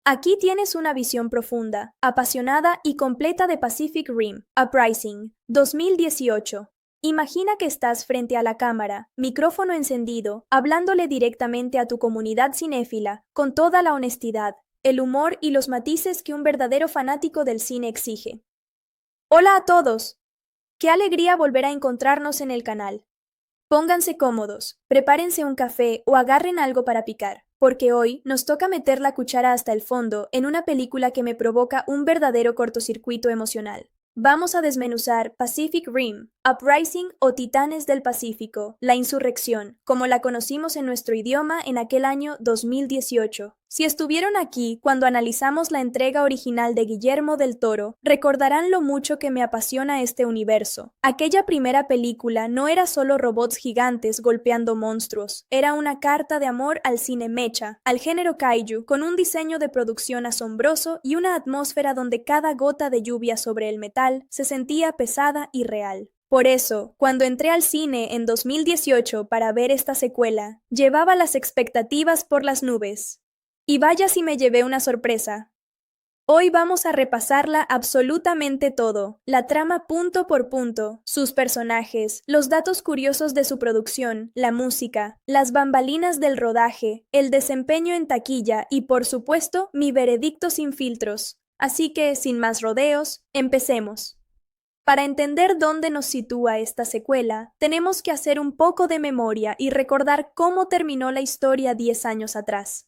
Aquí tienes una visión profunda, apasionada y completa de Pacific Rim, Uprising, 2018. Imagina que estás frente a la cámara, micrófono encendido, hablándole directamente a tu comunidad cinéfila, con toda la honestidad, el humor y los matices que un verdadero fanático del cine exige. Hola a todos. Qué alegría volver a encontrarnos en el canal. Pónganse cómodos, prepárense un café o agarren algo para picar, porque hoy nos toca meter la cuchara hasta el fondo en una película que me provoca un verdadero cortocircuito emocional. Vamos a desmenuzar Pacific Rim, Uprising o Titanes del Pacífico, la insurrección, como la conocimos en nuestro idioma en aquel año 2018. Si estuvieron aquí cuando analizamos la entrega original de Guillermo del Toro, recordarán lo mucho que me apasiona este universo. Aquella primera película no era solo robots gigantes golpeando monstruos, era una carta de amor al cine mecha, al género kaiju, con un diseño de producción asombroso y una atmósfera donde cada gota de lluvia sobre el metal se sentía pesada y real. Por eso, cuando entré al cine en 2018 para ver esta secuela, llevaba las expectativas por las nubes. Y vaya si me llevé una sorpresa. Hoy vamos a repasarla absolutamente todo, la trama punto por punto, sus personajes, los datos curiosos de su producción, la música, las bambalinas del rodaje, el desempeño en taquilla y, por supuesto, mi veredicto sin filtros. Así que, sin más rodeos, empecemos. Para entender dónde nos sitúa esta secuela, tenemos que hacer un poco de memoria y recordar cómo terminó la historia 10 años atrás.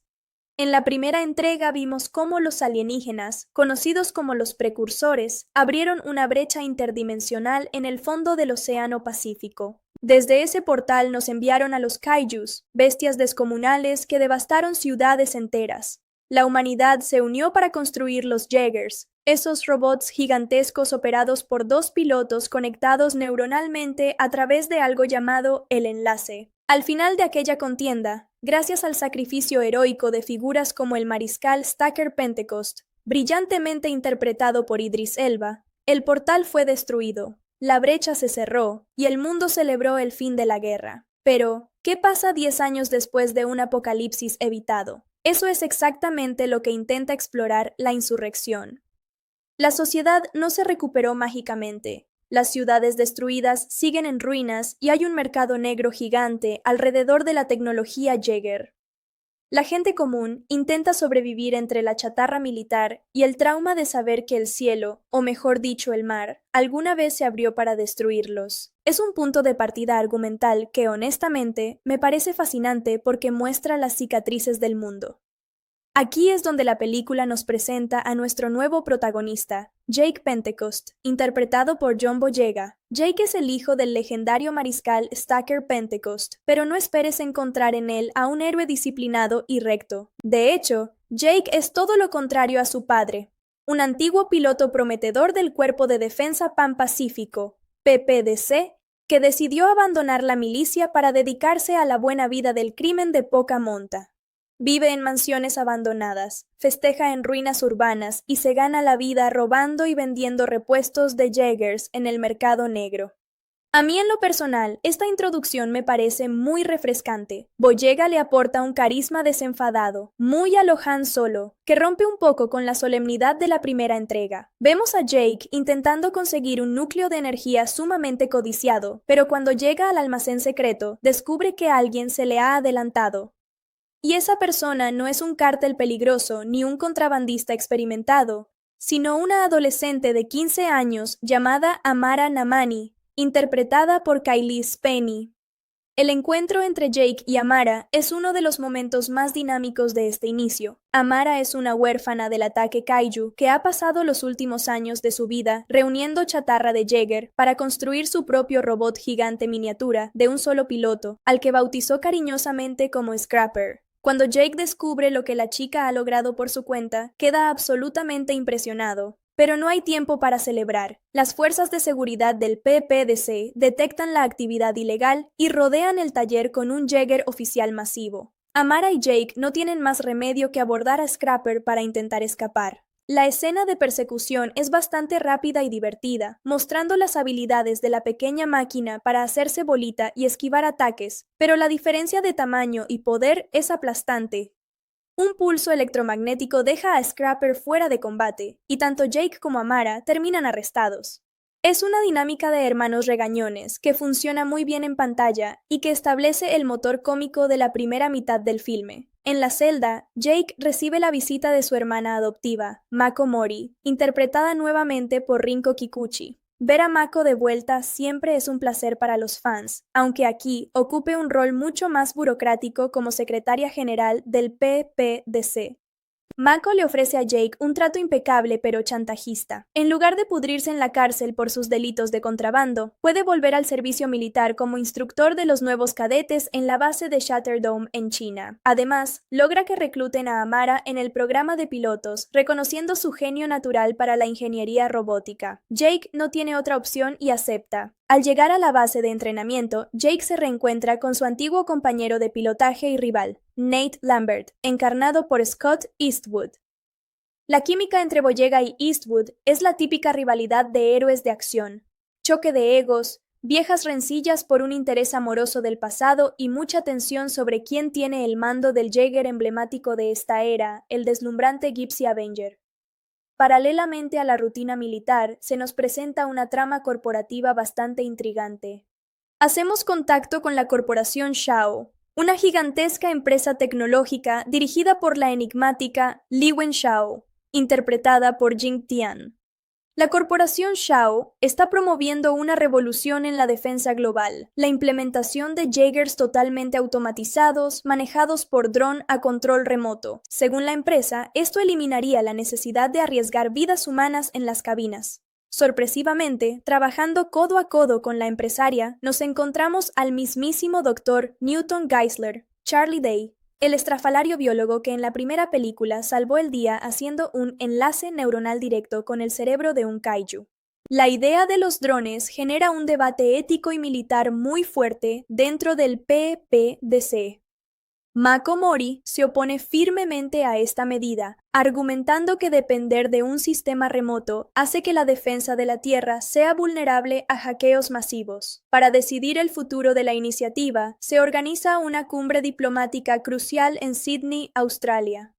En la primera entrega vimos cómo los alienígenas, conocidos como los precursores, abrieron una brecha interdimensional en el fondo del Océano Pacífico. Desde ese portal nos enviaron a los kaijus, bestias descomunales que devastaron ciudades enteras. La humanidad se unió para construir los Jaegers, esos robots gigantescos operados por dos pilotos conectados neuronalmente a través de algo llamado el enlace. Al final de aquella contienda, gracias al sacrificio heroico de figuras como el mariscal Stacker Pentecost, brillantemente interpretado por Idris Elba, el portal fue destruido, la brecha se cerró y el mundo celebró el fin de la guerra. Pero, ¿qué pasa 10 años después de un apocalipsis evitado? Eso es exactamente lo que intenta explorar la insurrección. La sociedad no se recuperó mágicamente. Las ciudades destruidas siguen en ruinas y hay un mercado negro gigante alrededor de la tecnología Jaeger. La gente común intenta sobrevivir entre la chatarra militar y el trauma de saber que el cielo, o mejor dicho el mar, alguna vez se abrió para destruirlos. Es un punto de partida argumental que, honestamente, me parece fascinante porque muestra las cicatrices del mundo. Aquí es donde la película nos presenta a nuestro nuevo protagonista, Jake Pentecost, interpretado por John Boyega. Jake es el hijo del legendario mariscal Stacker Pentecost, pero no esperes encontrar en él a un héroe disciplinado y recto. De hecho, Jake es todo lo contrario a su padre, un antiguo piloto prometedor del Cuerpo de Defensa Pan-Pacífico, PPDC, que decidió abandonar la milicia para dedicarse a la buena vida del crimen de poca monta. Vive en mansiones abandonadas, festeja en ruinas urbanas y se gana la vida robando y vendiendo repuestos de Jaegers en el mercado negro. A mí en lo personal, esta introducción me parece muy refrescante. Boyega le aporta un carisma desenfadado, muy a lo Han Solo, que rompe un poco con la solemnidad de la primera entrega. Vemos a Jake intentando conseguir un núcleo de energía sumamente codiciado, pero cuando llega al almacén secreto, descubre que alguien se le ha adelantado. Y esa persona no es un cártel peligroso ni un contrabandista experimentado, sino una adolescente de 15 años llamada Amara Namani, interpretada por Kylie Spenny. El encuentro entre Jake y Amara es uno de los momentos más dinámicos de este inicio. Amara es una huérfana del ataque kaiju que ha pasado los últimos años de su vida reuniendo chatarra de Jaeger para construir su propio robot gigante miniatura de un solo piloto, al que bautizó cariñosamente como Scrapper. Cuando Jake descubre lo que la chica ha logrado por su cuenta, queda absolutamente impresionado. Pero no hay tiempo para celebrar. Las fuerzas de seguridad del PPDC detectan la actividad ilegal y rodean el taller con un Jaeger oficial masivo. Amara y Jake no tienen más remedio que abordar a Scrapper para intentar escapar. La escena de persecución es bastante rápida y divertida, mostrando las habilidades de la pequeña máquina para hacerse bolita y esquivar ataques, pero la diferencia de tamaño y poder es aplastante. Un pulso electromagnético deja a Scrapper fuera de combate, y tanto Jake como Amara terminan arrestados. Es una dinámica de hermanos regañones que funciona muy bien en pantalla y que establece el motor cómico de la primera mitad del filme. En la celda, Jake recibe la visita de su hermana adoptiva, Mako Mori, interpretada nuevamente por Rinko Kikuchi. Ver a Mako de vuelta siempre es un placer para los fans, aunque aquí ocupe un rol mucho más burocrático como secretaria general del PPDC. Mako le ofrece a Jake un trato impecable pero chantajista. En lugar de pudrirse en la cárcel por sus delitos de contrabando, puede volver al servicio militar como instructor de los nuevos cadetes en la base de Shatterdome en China. Además, logra que recluten a Amara en el programa de pilotos, reconociendo su genio natural para la ingeniería robótica. Jake no tiene otra opción y acepta. Al llegar a la base de entrenamiento, Jake se reencuentra con su antiguo compañero de pilotaje y rival, Nate Lambert, encarnado por Scott Eastwood. La química entre Boyega y Eastwood es la típica rivalidad de héroes de acción. Choque de egos, viejas rencillas por un interés amoroso del pasado y mucha tensión sobre quién tiene el mando del Jaeger emblemático de esta era, el deslumbrante Gypsy Avenger. Paralelamente a la rutina militar, se nos presenta una trama corporativa bastante intrigante. Hacemos contacto con la corporación Shao, una gigantesca empresa tecnológica dirigida por la enigmática Li Wenshao, interpretada por Jing Tian. La corporación Shao está promoviendo una revolución en la defensa global, la implementación de Jaegers totalmente automatizados, manejados por dron a control remoto. Según la empresa, esto eliminaría la necesidad de arriesgar vidas humanas en las cabinas. Sorpresivamente, trabajando codo a codo con la empresaria, nos encontramos al mismísimo Dr. Newton Geisler, Charlie Day, el estrafalario biólogo que en la primera película salvó el día haciendo un enlace neuronal directo con el cerebro de un kaiju. La idea de los drones genera un debate ético y militar muy fuerte dentro del PPDC. Mako Mori se opone firmemente a esta medida, argumentando que depender de un sistema remoto hace que la defensa de la Tierra sea vulnerable a hackeos masivos. Para decidir el futuro de la iniciativa, se organiza una cumbre diplomática crucial en Sydney, Australia.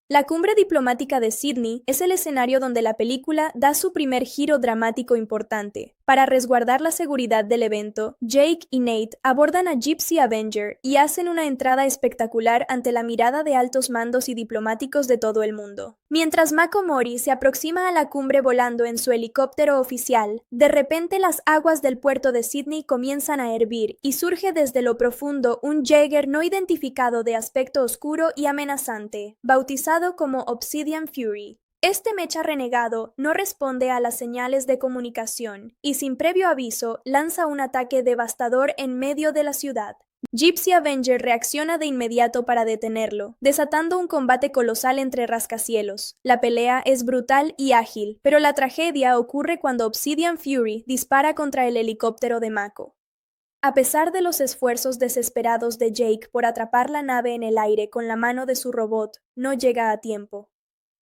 La cumbre diplomática de Sydney es el escenario donde la película da su primer giro dramático importante. Para resguardar la seguridad del evento, Jake y Nate abordan a Gypsy Avenger y hacen una entrada espectacular ante la mirada de altos mandos y diplomáticos de todo el mundo. Mientras Mako Mori se aproxima a la cumbre volando en su helicóptero oficial, de repente las aguas del puerto de Sydney comienzan a hervir y surge desde lo profundo un Jaeger no identificado de aspecto oscuro y amenazante, bautizado como Obsidian Fury. Este mecha renegado no responde a las señales de comunicación y sin previo aviso lanza un ataque devastador en medio de la ciudad. Gypsy Avenger reacciona de inmediato para detenerlo, desatando un combate colosal entre rascacielos. La pelea es brutal y ágil, pero la tragedia ocurre cuando Obsidian Fury dispara contra el helicóptero de Mako. A pesar de los esfuerzos desesperados de Jake por atrapar la nave en el aire con la mano de su robot, no llega a tiempo.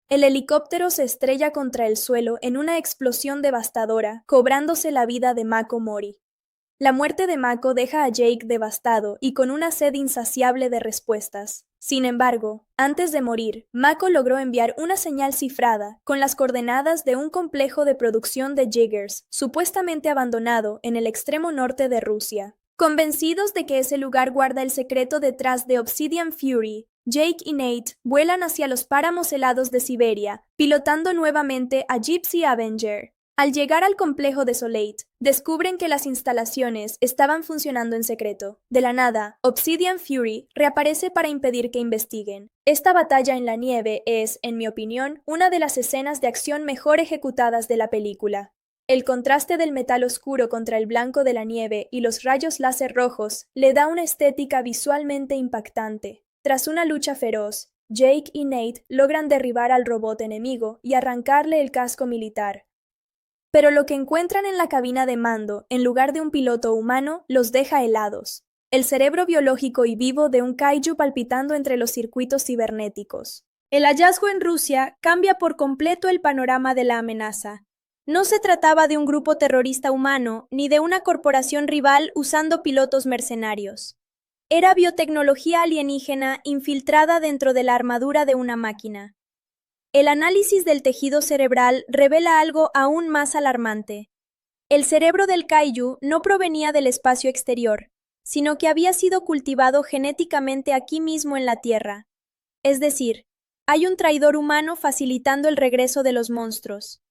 El helicóptero se estrella contra el suelo en una explosión devastadora, cobrándose la vida de Mako Mori. La muerte de Mako deja a Jake devastado y con una sed insaciable de respuestas. Sin embargo, antes de morir, Mako logró enviar una señal cifrada con las coordenadas de un complejo de producción de Jaegers, supuestamente abandonado en el extremo norte de Rusia. Convencidos de que ese lugar guarda el secreto detrás de Obsidian Fury, Jake y Nate vuelan hacia los páramos helados de Siberia, pilotando nuevamente a Gypsy Avenger. Al llegar al complejo de Solate, descubren que las instalaciones estaban funcionando en secreto. De la nada, Obsidian Fury reaparece para impedir que investiguen. Esta batalla en la nieve es, en mi opinión, una de las escenas de acción mejor ejecutadas de la película. El contraste del metal oscuro contra el blanco de la nieve y los rayos láser rojos le da una estética visualmente impactante. Tras una lucha feroz, Jake y Nate logran derribar al robot enemigo y arrancarle el casco militar. Pero lo que encuentran en la cabina de mando, en lugar de un piloto humano, los deja helados. El cerebro biológico y vivo de un kaiju palpitando entre los circuitos cibernéticos. El hallazgo en Rusia cambia por completo el panorama de la amenaza. No se trataba de un grupo terrorista humano, ni de una corporación rival usando pilotos mercenarios. Era biotecnología alienígena infiltrada dentro de la armadura de una máquina. El análisis del tejido cerebral revela algo aún más alarmante. El cerebro del kaiju no provenía del espacio exterior, sino que había sido cultivado genéticamente aquí mismo en la Tierra. Es decir, hay un traidor humano facilitando el regreso de los monstruos.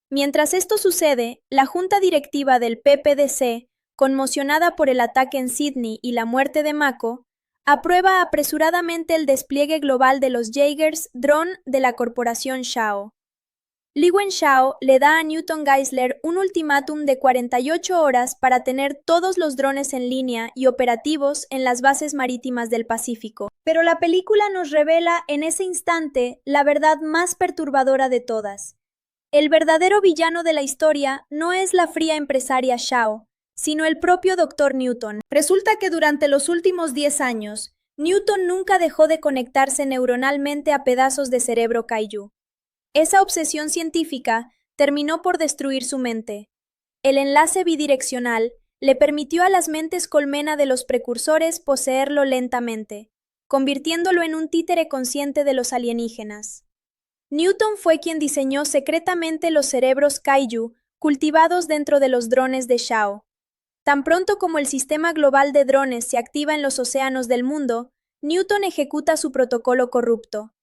Mientras esto sucede, la junta directiva del PPDC, conmocionada por el ataque en Sydney y la muerte de Mako, aprueba apresuradamente el despliegue global de los Jaegers drone de la corporación Shao. Li Wenshao le da a Newton Geisler un ultimátum de 48 horas para tener todos los drones en línea y operativos en las bases marítimas del Pacífico. Pero la película nos revela en ese instante la verdad más perturbadora de todas. El verdadero villano de la historia no es la fría empresaria Shao, sino el propio Dr. Newton. Resulta que durante los últimos 10 años, Newton nunca dejó de conectarse neuronalmente a pedazos de cerebro kaiju. Esa obsesión científica terminó por destruir su mente. El enlace bidireccional le permitió a las mentes colmena de los precursores poseerlo lentamente, convirtiéndolo en un títere consciente de los alienígenas. Newton fue quien diseñó secretamente los cerebros kaiju cultivados dentro de los drones de Shao. Tan pronto como el sistema global de drones se activa en los océanos del mundo, Newton ejecuta su protocolo corrupto.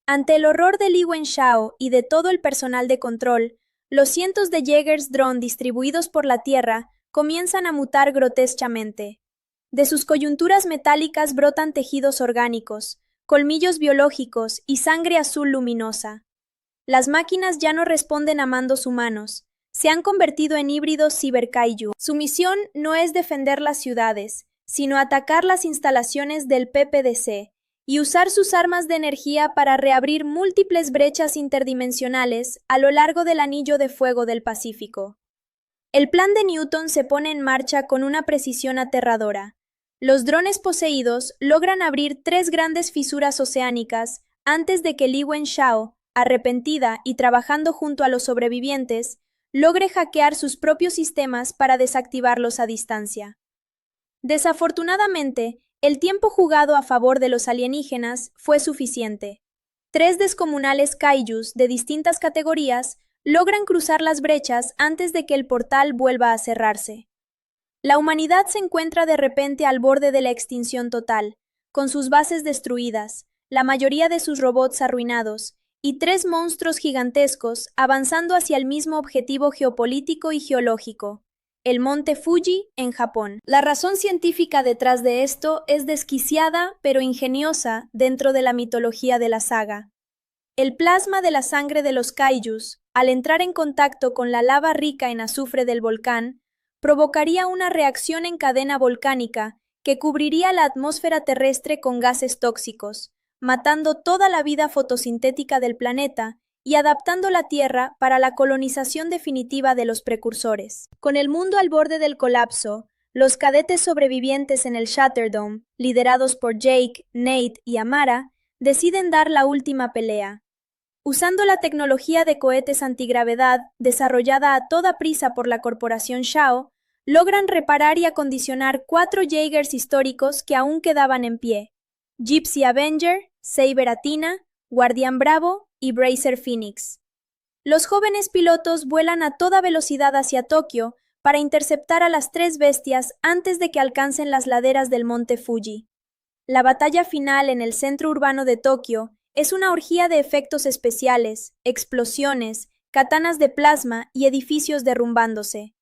Ante el horror de Li Wenshao y de todo el personal de control, los cientos de Jaegers drone distribuidos por la Tierra comienzan a mutar grotescamente. De sus coyunturas metálicas brotan tejidos orgánicos, colmillos biológicos y sangre azul luminosa. Las máquinas ya no responden a mandos humanos, se han convertido en híbridos ciberkaiju. Su misión no es defender las ciudades, sino atacar las instalaciones del PPDC y usar sus armas de energía para reabrir múltiples brechas interdimensionales a lo largo del anillo de fuego del Pacífico. El plan de Newton se pone en marcha con una precisión aterradora. Los drones poseídos logran abrir 3 grandes fisuras oceánicas antes de que Li Wenshao, arrepentida y trabajando junto a los sobrevivientes, logre hackear sus propios sistemas para desactivarlos a distancia. Desafortunadamente, el tiempo jugado a favor de los alienígenas fue suficiente. 3 descomunales kaijus de distintas categorías logran cruzar las brechas antes de que el portal vuelva a cerrarse. La humanidad se encuentra de repente al borde de la extinción total, con sus bases destruidas, la mayoría de sus robots arruinados, y 3 monstruos gigantescos avanzando hacia el mismo objetivo geopolítico y geológico: el monte Fuji en Japón. La razón científica detrás de esto es desquiciada pero ingeniosa dentro de la mitología de la saga. El plasma de la sangre de los kaijus, al entrar en contacto con la lava rica en azufre del volcán, provocaría una reacción en cadena volcánica que cubriría la atmósfera terrestre con gases tóxicos, matando toda la vida fotosintética del planeta y adaptando la Tierra para la colonización definitiva de los precursores. Con el mundo al borde del colapso, los cadetes sobrevivientes en el Shatterdome, liderados por Jake, Nate y Amara, deciden dar la última pelea. Usando la tecnología de cohetes antigravedad desarrollada a toda prisa por la corporación Shao, logran reparar y acondicionar 4 Jaegers históricos que aún quedaban en pie: Gypsy Avenger, Saber Athena, Guardián Bravo y Bracer Phoenix. Los jóvenes pilotos vuelan a toda velocidad hacia Tokio para interceptar a las 3 bestias antes de que alcancen las laderas del monte Fuji. La batalla final en el centro urbano de Tokio es una orgía de efectos especiales, explosiones, katanas de plasma y edificios derrumbándose.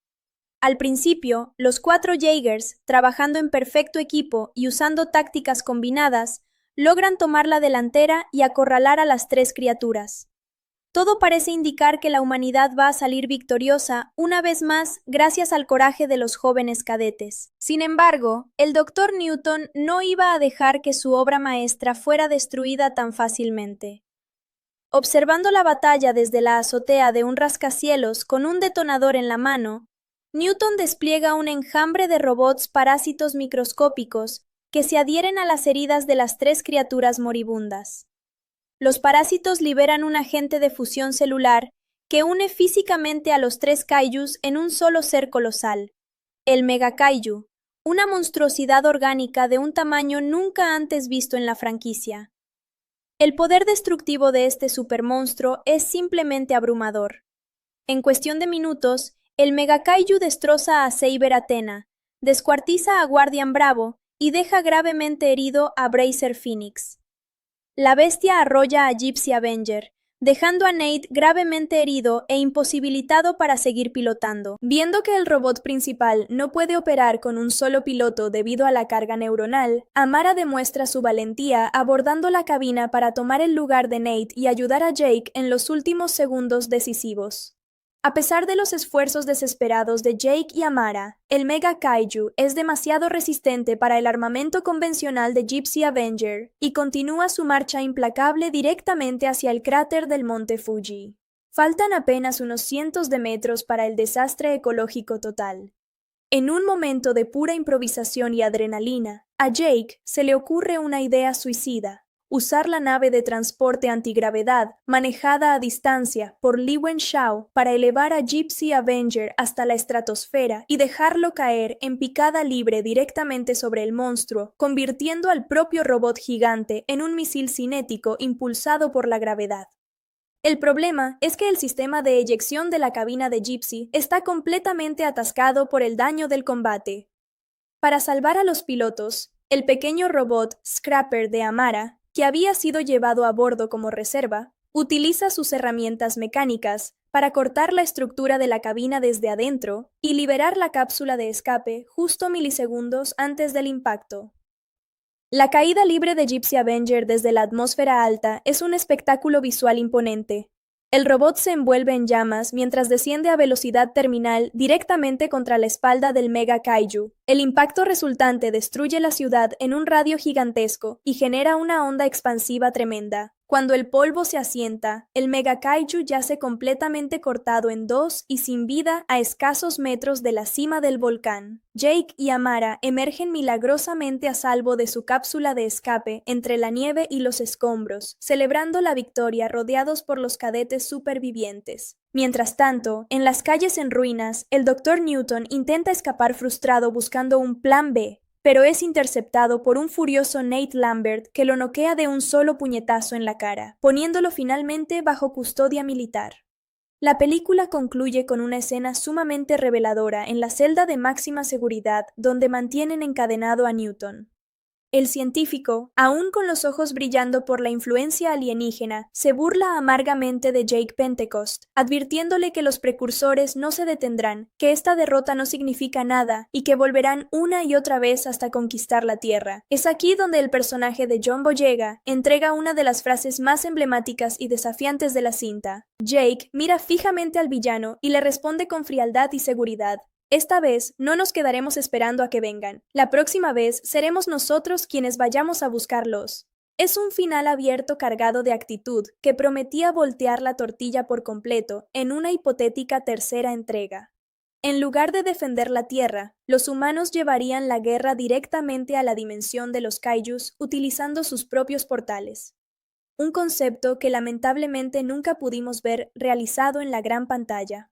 Al principio, los 4 Jaegers, trabajando en perfecto equipo y usando tácticas combinadas, logran tomar la delantera y acorralar a las 3 criaturas. Todo parece indicar que la humanidad va a salir victoriosa una vez más gracias al coraje de los jóvenes cadetes. Sin embargo, el Dr. Newton no iba a dejar que su obra maestra fuera destruida tan fácilmente. Observando la batalla desde la azotea de un rascacielos con un detonador en la mano, Newton despliega un enjambre de robots parásitos microscópicos que se adhieren a las heridas de las 3 criaturas moribundas. Los parásitos liberan un agente de fusión celular que une físicamente a los 3 kaijus en un solo ser colosal, el Mega Kaiju, una monstruosidad orgánica de un tamaño nunca antes visto en la franquicia. El poder destructivo de este supermonstruo es simplemente abrumador. En cuestión de minutos, el Mega Kaiju destroza a Saber Athena, descuartiza a Guardian Bravo y deja gravemente herido a Bracer Phoenix. La bestia arrolla a Gypsy Avenger, dejando a Nate gravemente herido e imposibilitado para seguir pilotando. Viendo que el robot principal no puede operar con un solo piloto debido a la carga neuronal, Amara demuestra su valentía abordando la cabina para tomar el lugar de Nate y ayudar a Jake en los últimos segundos decisivos. A pesar de los esfuerzos desesperados de Jake y Amara, el Mega Kaiju es demasiado resistente para el armamento convencional de Gypsy Avenger y continúa su marcha implacable directamente hacia el cráter del monte Fuji. Faltan apenas unos cientos de metros para el desastre ecológico total. En un momento de pura improvisación y adrenalina, a Jake se le ocurre una idea suicida. Usar la nave de transporte antigravedad manejada a distancia por Li Wenshao para elevar a Gypsy Avenger hasta la estratosfera y dejarlo caer en picada libre directamente sobre el monstruo, convirtiendo al propio robot gigante en un misil cinético impulsado por la gravedad. El problema es que el sistema de eyección de la cabina de Gypsy está completamente atascado por el daño del combate. Para salvar a los pilotos, el pequeño robot Scrapper de Amara, que había sido llevado a bordo como reserva, utiliza sus herramientas mecánicas para cortar la estructura de la cabina desde adentro y liberar la cápsula de escape justo milisegundos antes del impacto. La caída libre de Gypsy Avenger desde la atmósfera alta es un espectáculo visual imponente. El robot se envuelve en llamas mientras desciende a velocidad terminal directamente contra la espalda del Mega Kaiju. El impacto resultante destruye la ciudad en un radio gigantesco y genera una onda expansiva tremenda. Cuando el polvo se asienta, el Mega Kaiju yace completamente cortado en dos y sin vida a escasos metros de la cima del volcán. Jake y Amara emergen milagrosamente a salvo de su cápsula de escape entre la nieve y los escombros, celebrando la victoria rodeados por los cadetes supervivientes. Mientras tanto, en las calles en ruinas, el Dr. Newton intenta escapar frustrado buscando un plan B, pero es interceptado por un furioso Nate Lambert que lo noquea de un solo puñetazo en la cara, poniéndolo finalmente bajo custodia militar. La película concluye con una escena sumamente reveladora en la celda de máxima seguridad donde mantienen encadenado a Newton. El científico, aún con los ojos brillando por la influencia alienígena, se burla amargamente de Jake Pentecost, advirtiéndole que los precursores no se detendrán, que esta derrota no significa nada y que volverán una y otra vez hasta conquistar la Tierra. Es aquí donde el personaje de John Boyega entrega una de las frases más emblemáticas y desafiantes de la cinta. Jake mira fijamente al villano y le responde con frialdad y seguridad: esta vez no nos quedaremos esperando a que vengan. La próxima vez seremos nosotros quienes vayamos a buscarlos. Es un final abierto cargado de actitud que prometía voltear la tortilla por completo en una hipotética tercera entrega. En lugar de defender la Tierra, los humanos llevarían la guerra directamente a la dimensión de los kaijus utilizando sus propios portales. Un concepto que lamentablemente nunca pudimos ver realizado en la gran pantalla.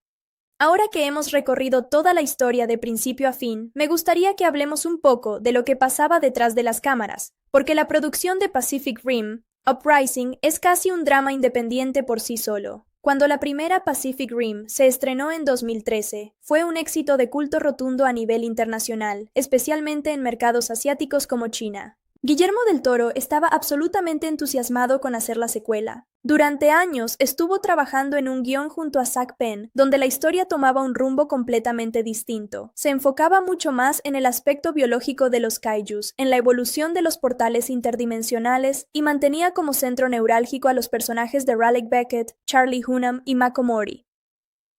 Ahora que hemos recorrido toda la historia de principio a fin, me gustaría que hablemos un poco de lo que pasaba detrás de las cámaras, porque la producción de Pacific Rim, Uprising, es casi un drama independiente por sí solo. Cuando la primera Pacific Rim se estrenó en 2013, fue un éxito de culto rotundo a nivel internacional, especialmente en mercados asiáticos como China. Guillermo del Toro estaba absolutamente entusiasmado con hacer la secuela. Durante años estuvo trabajando en un guión junto a Zak Penn, donde la historia tomaba un rumbo completamente distinto. Se enfocaba mucho más en el aspecto biológico de los kaijus, en la evolución de los portales interdimensionales y mantenía como centro neurálgico a los personajes de Raleigh Beckett, Charlie Hunnam y Mako Mori.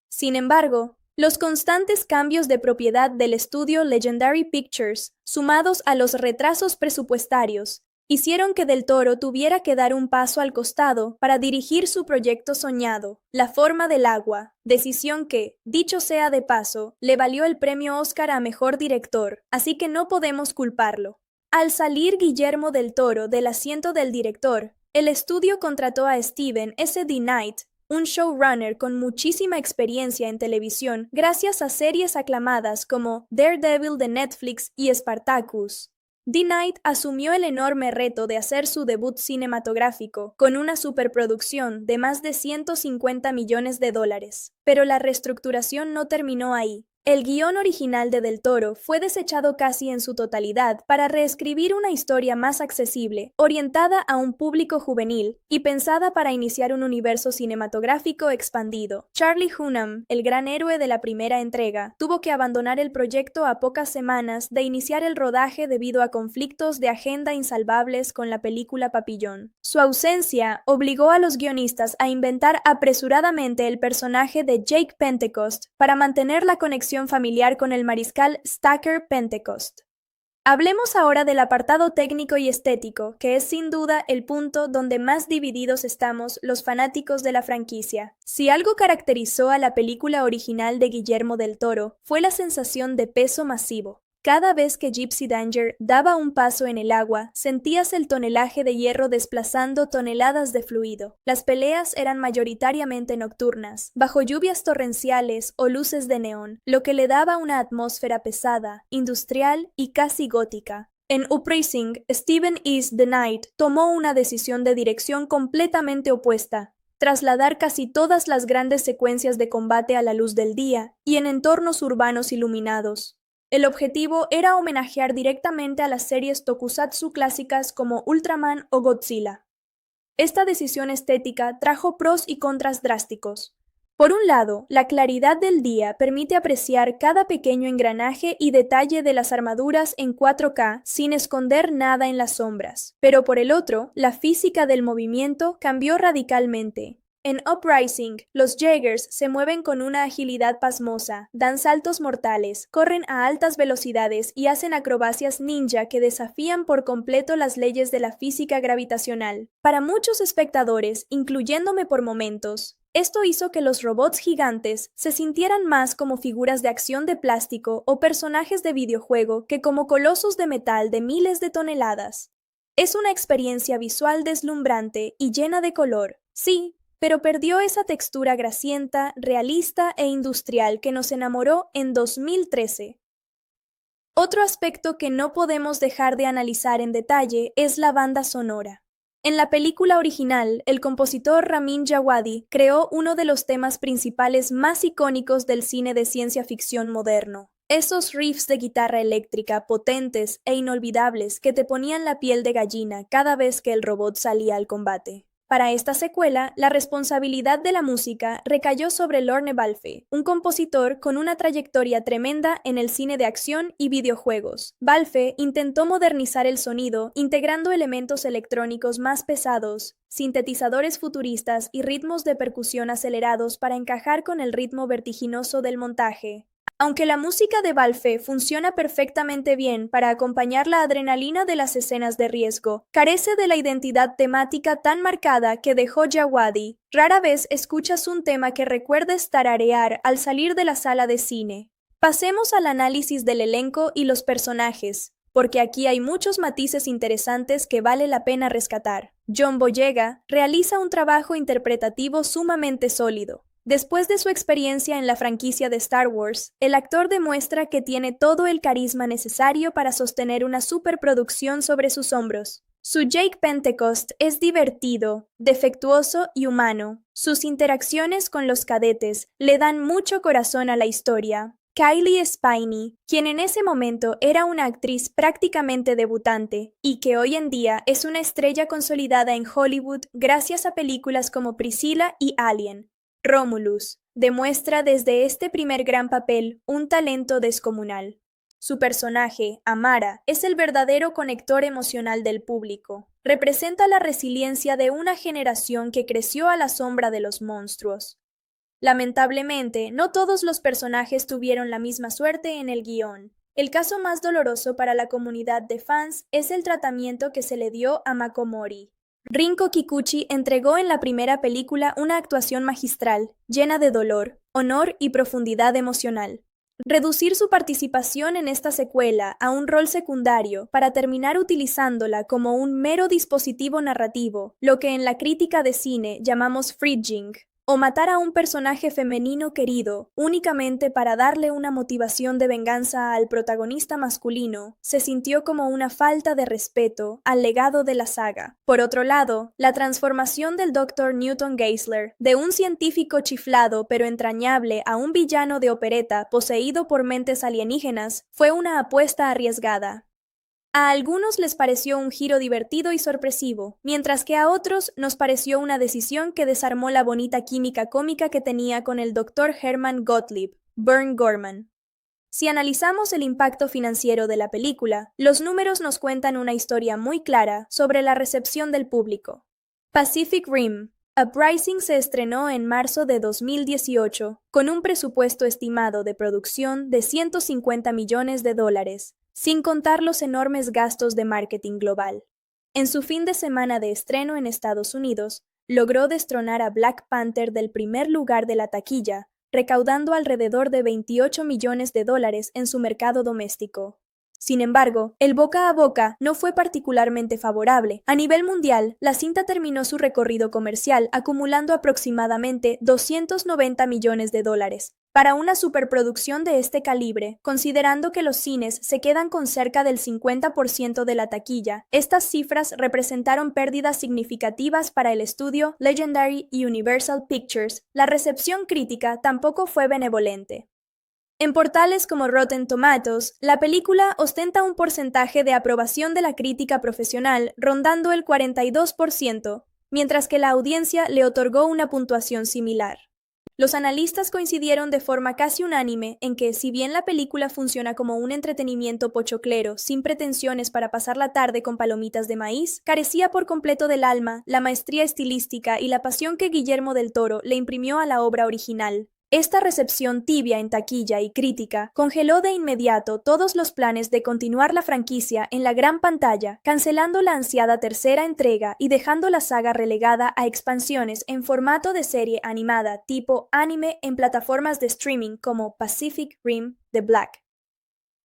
Sin embargo, los constantes cambios de propiedad del estudio Legendary Pictures, sumados a los retrasos presupuestarios, hicieron que Del Toro tuviera que dar un paso al costado para dirigir su proyecto soñado, La forma del agua, decisión que, dicho sea de paso, le valió el premio Oscar a Mejor Director, así que no podemos culparlo. Al salir Guillermo del Toro del asiento del director, el estudio contrató a Steven S. D. Knight, un showrunner con muchísima experiencia en televisión gracias a series aclamadas como Daredevil de Netflix y Spartacus. D. Night asumió el enorme reto de hacer su debut cinematográfico con una superproducción de más de 150 millones de dólares. Pero la reestructuración no terminó ahí. El guión original de Del Toro fue desechado casi en su totalidad para reescribir una historia más accesible, orientada a un público juvenil y pensada para iniciar un universo cinematográfico expandido. Charlie Hunnam, el gran héroe de la primera entrega, tuvo que abandonar el proyecto a pocas semanas de iniciar el rodaje debido a conflictos de agenda insalvables con la película Papillón. Su ausencia obligó a los guionistas a inventar apresuradamente el personaje de Jake Pentecost para mantener la conexión familiar con el mariscal Stacker Pentecost. Hablemos ahora del apartado técnico y estético, que es sin duda el punto donde más divididos estamos los fanáticos de la franquicia. Si algo caracterizó a la película original de Guillermo del Toro, fue la sensación de peso masivo. Cada vez que Gypsy Danger daba un paso en el agua, sentías el tonelaje de hierro desplazando toneladas de fluido. Las peleas eran mayoritariamente nocturnas, bajo lluvias torrenciales o luces de neón, lo que le daba una atmósfera pesada, industrial y casi gótica. En Uprising, Steven East the Knight tomó una decisión de dirección completamente opuesta: trasladar casi todas las grandes secuencias de combate a la luz del día y en entornos urbanos iluminados. El objetivo era homenajear directamente a las series tokusatsu clásicas como Ultraman o Godzilla. Esta decisión estética trajo pros y contras drásticos. Por un lado, la claridad del día permite apreciar cada pequeño engranaje y detalle de las armaduras en 4K sin esconder nada en las sombras. Pero por el otro, la física del movimiento cambió radicalmente. En Uprising, los Jaegers se mueven con una agilidad pasmosa, dan saltos mortales, corren a altas velocidades y hacen acrobacias ninja que desafían por completo las leyes de la física gravitacional. Para muchos espectadores, incluyéndome por momentos, esto hizo que los robots gigantes se sintieran más como figuras de acción de plástico o personajes de videojuego que como colosos de metal de miles de toneladas. Es una experiencia visual deslumbrante y llena de color, sí, pero perdió esa textura grasienta, realista e industrial que nos enamoró en 2013. Otro aspecto que no podemos dejar de analizar en detalle es la banda sonora. En la película original, el compositor Ramin Djawadi creó uno de los temas principales más icónicos del cine de ciencia ficción moderno. Esos riffs de guitarra eléctrica potentes e inolvidables que te ponían la piel de gallina cada vez que el robot salía al combate. Para esta secuela, la responsabilidad de la música recayó sobre Lorne Balfe, un compositor con una trayectoria tremenda en el cine de acción y videojuegos. Balfe intentó modernizar el sonido, integrando elementos electrónicos más pesados, sintetizadores futuristas y ritmos de percusión acelerados para encajar con el ritmo vertiginoso del montaje. Aunque la música de Balfe funciona perfectamente bien para acompañar la adrenalina de las escenas de riesgo, carece de la identidad temática tan marcada que dejó Djawadi. Rara vez escuchas un tema que recuerdes tararear al salir de la sala de cine. Pasemos al análisis del elenco y los personajes, porque aquí hay muchos matices interesantes que vale la pena rescatar. John Boyega realiza un trabajo interpretativo sumamente sólido. Después de su experiencia en la franquicia de Star Wars, el actor demuestra que tiene todo el carisma necesario para sostener una superproducción sobre sus hombros. Su Jake Pentecost es divertido, defectuoso y humano. Sus interacciones con los cadetes le dan mucho corazón a la historia. Kylie Spiney, quien en ese momento era una actriz prácticamente debutante y que hoy en día es una estrella consolidada en Hollywood gracias a películas como Priscilla y Alien. Romulus demuestra desde este primer gran papel un talento descomunal. Su personaje, Amara, es el verdadero conector emocional del público. Representa la resiliencia de una generación que creció a la sombra de los monstruos. Lamentablemente, no todos los personajes tuvieron la misma suerte en el guión. El caso más doloroso para la comunidad de fans es el tratamiento que se le dio a Mako Mori. Rinko Kikuchi entregó en la primera película una actuación magistral, llena de dolor, honor y profundidad emocional. Reducir su participación en esta secuela a un rol secundario para terminar utilizándola como un mero dispositivo narrativo, lo que en la crítica de cine llamamos fridging, o matar a un personaje femenino querido únicamente para darle una motivación de venganza al protagonista masculino se sintió como una falta de respeto al legado de la saga. Por otro lado, la transformación del Dr. Newton Geisler de un científico chiflado pero entrañable a un villano de opereta poseído por mentes alienígenas fue una apuesta arriesgada. A algunos les pareció un giro divertido y sorpresivo, mientras que a otros nos pareció una decisión que desarmó la bonita química cómica que tenía con el Dr. Hermann Gottlieb, Burn Gorman. Si analizamos el impacto financiero de la película, los números nos cuentan una historia muy clara sobre la recepción del público. Pacific Rim Uprising se estrenó en marzo de 2018, con un presupuesto estimado de producción de $150 millones, sin contar los enormes gastos de marketing global. En su fin de semana de estreno en Estados Unidos, logró destronar a Black Panther del primer lugar de la taquilla, recaudando alrededor de $28 millones en su mercado doméstico. Sin embargo, el boca a boca no fue particularmente favorable. A nivel mundial, la cinta terminó su recorrido comercial acumulando aproximadamente $290 millones. Para una superproducción de este calibre, considerando que los cines se quedan con cerca del 50% de la taquilla, estas cifras representaron pérdidas significativas para el estudio Legendary y Universal Pictures. La recepción crítica tampoco fue benevolente. En portales como Rotten Tomatoes, la película ostenta un porcentaje de aprobación de la crítica profesional rondando el 42%, mientras que la audiencia le otorgó una puntuación similar. Los analistas coincidieron de forma casi unánime en que, si bien la película funciona como un entretenimiento pochoclero sin pretensiones para pasar la tarde con palomitas de maíz, carecía por completo del alma, la maestría estilística y la pasión que Guillermo del Toro le imprimió a la obra original. Esta recepción tibia en taquilla y crítica congeló de inmediato todos los planes de continuar la franquicia en la gran pantalla, cancelando la ansiada tercera entrega y dejando la saga relegada a expansiones en formato de serie animada tipo anime en plataformas de streaming como Pacific Rim: The Black.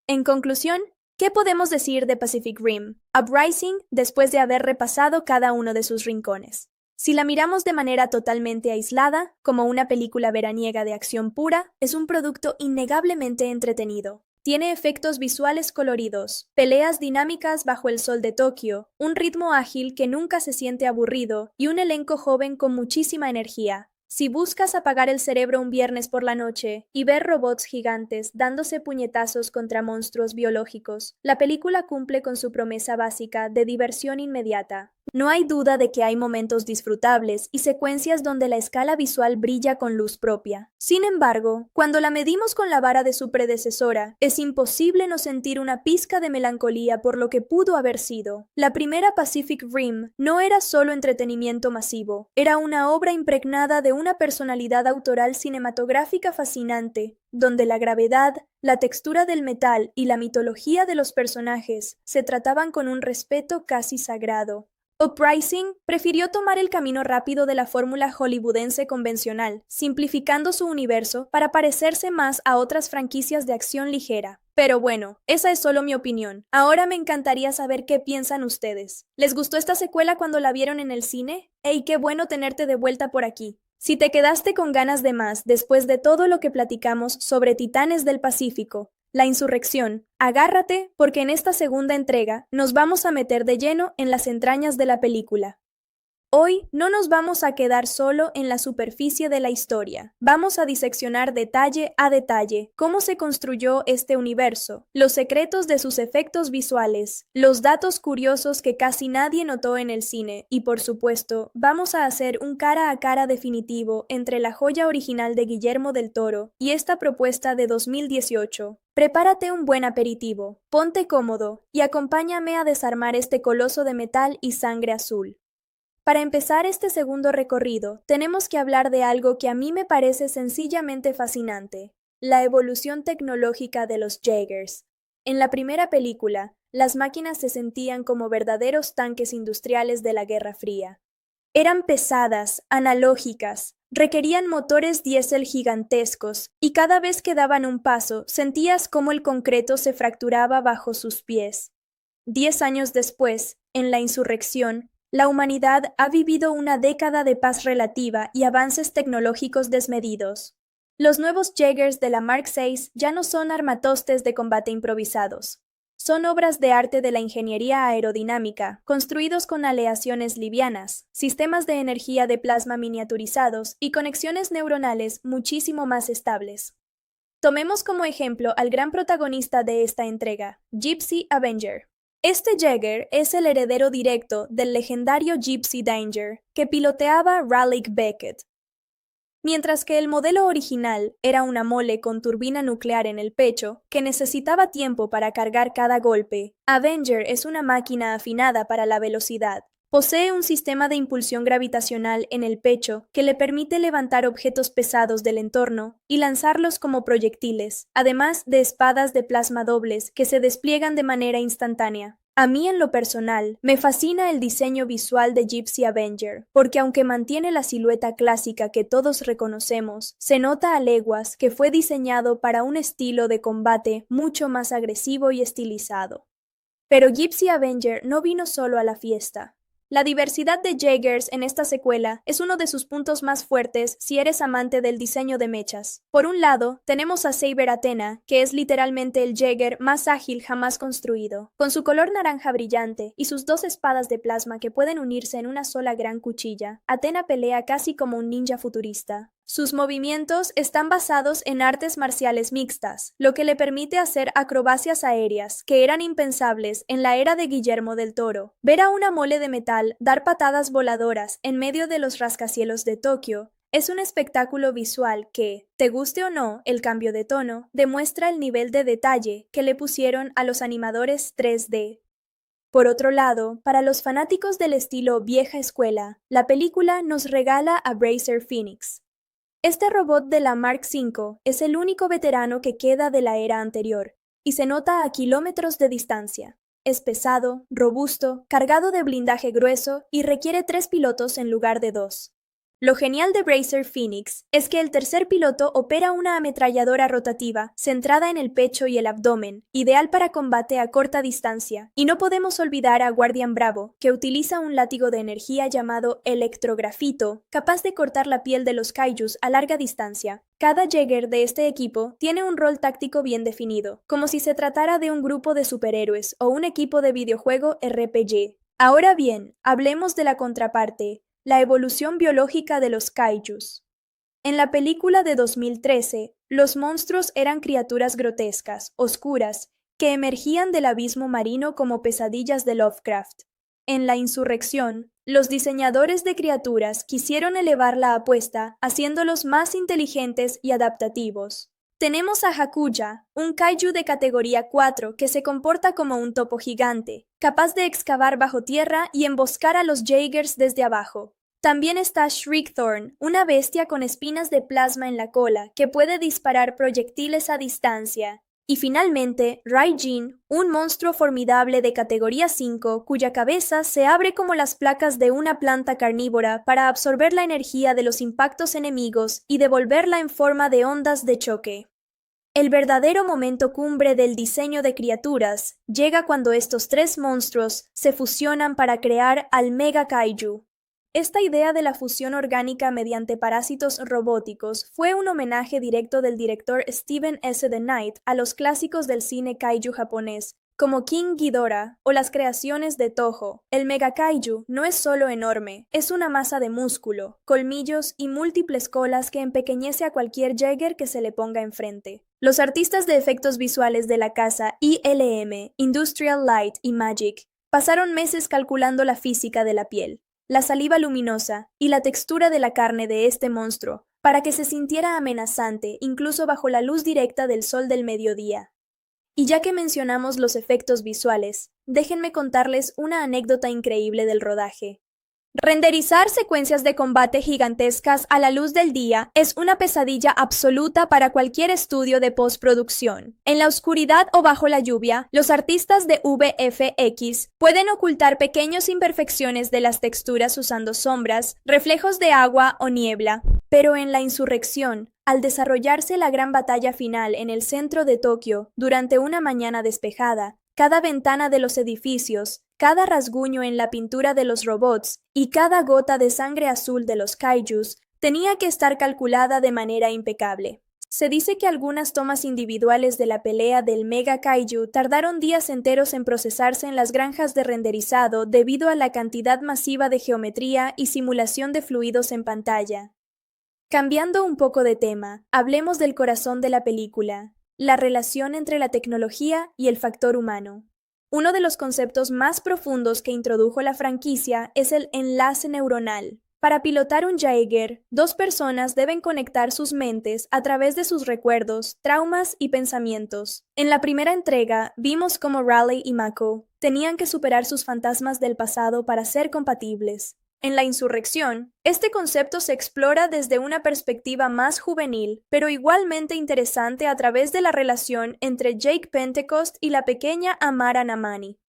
En conclusión, ¿qué podemos decir de Pacific Rim Uprising después de haber repasado cada uno de sus rincones? Si la miramos de manera totalmente aislada, como una película veraniega de acción pura, es un producto innegablemente entretenido. Tiene efectos visuales coloridos, peleas dinámicas bajo el sol de Tokio, un ritmo ágil que nunca se siente aburrido y un elenco joven con muchísima energía. Si buscas apagar el cerebro un viernes por la noche y ver robots gigantes dándose puñetazos contra monstruos biológicos, la película cumple con su promesa básica de diversión inmediata. No hay duda de que hay momentos disfrutables y secuencias donde la escala visual brilla con luz propia. Sin embargo, cuando la medimos con la vara de su predecesora, es imposible no sentir una pizca de melancolía por lo que pudo haber sido. La primera Pacific Rim no era solo entretenimiento masivo, era una obra impregnada de una personalidad autoral cinematográfica fascinante, donde la gravedad, la textura del metal y la mitología de los personajes se trataban con un respeto casi sagrado. Uprising prefirió tomar el camino rápido de la fórmula hollywoodense convencional, simplificando su universo para parecerse más a otras franquicias de acción ligera. Pero bueno, esa es solo mi opinión. Ahora me encantaría saber qué piensan ustedes. ¿Les gustó esta secuela cuando la vieron en el cine? ¡Ey, qué bueno tenerte de vuelta por aquí! Si te quedaste con ganas de más después de todo lo que platicamos sobre Titanes del Pacífico, la insurrección, agárrate porque en esta segunda entrega nos vamos a meter de lleno en las entrañas de la película. Hoy no nos vamos a quedar solo en la superficie de la historia. Vamos a diseccionar detalle a detalle cómo se construyó este universo, los secretos de sus efectos visuales, los datos curiosos que casi nadie notó en el cine y, por supuesto, vamos a hacer un cara a cara definitivo entre la joya original de Guillermo del Toro y esta propuesta de 2018. Prepárate un buen aperitivo, ponte cómodo y acompáñame a desarmar este coloso de metal y sangre azul. Para empezar este segundo recorrido, tenemos que hablar de algo que a mí me parece sencillamente fascinante, la evolución tecnológica de los Jaegers. En la primera película, las máquinas se sentían como verdaderos tanques industriales de la Guerra Fría. Eran pesadas, analógicas, requerían motores diésel gigantescos, y cada vez que daban un paso, sentías cómo el concreto se fracturaba bajo sus pies. 10 años después, en la insurrección, La humanidad ha vivido una década de paz relativa y avances tecnológicos desmedidos. Los nuevos Jaegers de la Mark VI ya no son armatostes de combate improvisados. Son obras de arte de la ingeniería aerodinámica, construidos con aleaciones livianas, sistemas de energía de plasma miniaturizados y conexiones neuronales muchísimo más estables. Tomemos como ejemplo al gran protagonista de esta entrega, Gypsy Avenger. Este Jaeger es el heredero directo del legendario Gypsy Danger, que piloteaba Raleigh Beckett. Mientras que el modelo original era una mole con turbina nuclear en el pecho, que necesitaba tiempo para cargar cada golpe, Avenger es una máquina afinada para la velocidad. Posee un sistema de impulsión gravitacional en el pecho que le permite levantar objetos pesados del entorno y lanzarlos como proyectiles, además de espadas de plasma dobles que se despliegan de manera instantánea. A mí en lo personal, me fascina el diseño visual de Gypsy Avenger, porque aunque mantiene la silueta clásica que todos reconocemos, se nota a leguas que fue diseñado para un estilo de combate mucho más agresivo y estilizado. Pero Gypsy Avenger no vino solo a la fiesta. La diversidad de Jaegers en esta secuela es uno de sus puntos más fuertes si eres amante del diseño de mechas. Por un lado, tenemos a Saber Athena, que es literalmente el Jaeger más ágil jamás construido. Con su color naranja brillante y sus dos espadas de plasma que pueden unirse en una sola gran cuchilla, Athena pelea casi como un ninja futurista. Sus movimientos están basados en artes marciales mixtas, lo que le permite hacer acrobacias aéreas que eran impensables en la era de Guillermo del Toro. Ver a una mole de metal dar patadas voladoras en medio de los rascacielos de Tokio es un espectáculo visual que, te guste o no el cambio de tono, demuestra el nivel de detalle que le pusieron a los animadores 3D. Por otro lado, para los fanáticos del estilo vieja escuela, la película nos regala a Bracer Phoenix. Este robot de la Mark V es el único veterano que queda de la era anterior, y se nota a kilómetros de distancia. Es pesado, robusto, cargado de blindaje grueso y requiere 3 pilotos en lugar de 2. Lo genial de Bracer Phoenix es que el tercer piloto opera una ametralladora rotativa centrada en el pecho y el abdomen, ideal para combate a corta distancia. Y no podemos olvidar a Guardian Bravo, que utiliza un látigo de energía llamado electrografito, capaz de cortar la piel de los kaijus a larga distancia. Cada Jaeger de este equipo tiene un rol táctico bien definido, como si se tratara de un grupo de superhéroes o un equipo de videojuego RPG. Ahora bien, hablemos de la contraparte, la evolución biológica de los kaijus. En la película de 2013, los monstruos eran criaturas grotescas, oscuras, que emergían del abismo marino como pesadillas de Lovecraft. En la Insurrección, los diseñadores de criaturas quisieron elevar la apuesta haciéndolos más inteligentes y adaptativos. Tenemos a Hakuya, un kaiju de categoría 4 que se comporta como un topo gigante, capaz de excavar bajo tierra y emboscar a los Jaegers desde abajo. También está Shriekthorn, una bestia con espinas de plasma en la cola que puede disparar proyectiles a distancia. Y finalmente, Raijin, un monstruo formidable de categoría 5 cuya cabeza se abre como las placas de una planta carnívora para absorber la energía de los impactos enemigos y devolverla en forma de ondas de choque. El verdadero momento cumbre del diseño de criaturas llega cuando estos 3 monstruos se fusionan para crear al Mega Kaiju. Esta idea de la fusión orgánica mediante parásitos robóticos fue un homenaje directo del director Steven S. The Knight a los clásicos del cine kaiju japonés, como King Ghidorah o las creaciones de Toho. El Mega Kaiju no es solo enorme, es una masa de músculo, colmillos y múltiples colas que empequeñece a cualquier Jaeger que se le ponga enfrente. Los artistas de efectos visuales de la casa ILM, Industrial Light y Magic, pasaron meses calculando la física de la piel, la saliva luminosa y la textura de la carne de este monstruo, para que se sintiera amenazante incluso bajo la luz directa del sol del mediodía. Y ya que mencionamos los efectos visuales, déjenme contarles una anécdota increíble del rodaje. Renderizar secuencias de combate gigantescas a la luz del día es una pesadilla absoluta para cualquier estudio de postproducción. En la oscuridad o bajo la lluvia, los artistas de VFX pueden ocultar pequeñas imperfecciones de las texturas usando sombras, reflejos de agua o niebla. Pero en la Insurrección, al desarrollarse la gran batalla final en el centro de Tokio durante una mañana despejada, cada ventana de los edificios, cada rasguño en la pintura de los robots y cada gota de sangre azul de los kaijus tenía que estar calculada de manera impecable. Se dice que algunas tomas individuales de la pelea del Mega Kaiju tardaron días enteros en procesarse en las granjas de renderizado debido a la cantidad masiva de geometría y simulación de fluidos en pantalla. Cambiando un poco de tema, hablemos del corazón de la película, la relación entre la tecnología y el factor humano. Uno de los conceptos más profundos que introdujo la franquicia es el enlace neuronal. Para pilotar un Jaeger, dos personas deben conectar sus mentes a través de sus recuerdos, traumas y pensamientos. En la primera entrega, vimos cómo Raleigh y Mako tenían que superar sus fantasmas del pasado para ser compatibles. En La Insurrección, este concepto se explora desde una perspectiva más juvenil, pero igualmente interesante a través de la relación entre Jake Pentecost y la pequeña Amara Namani.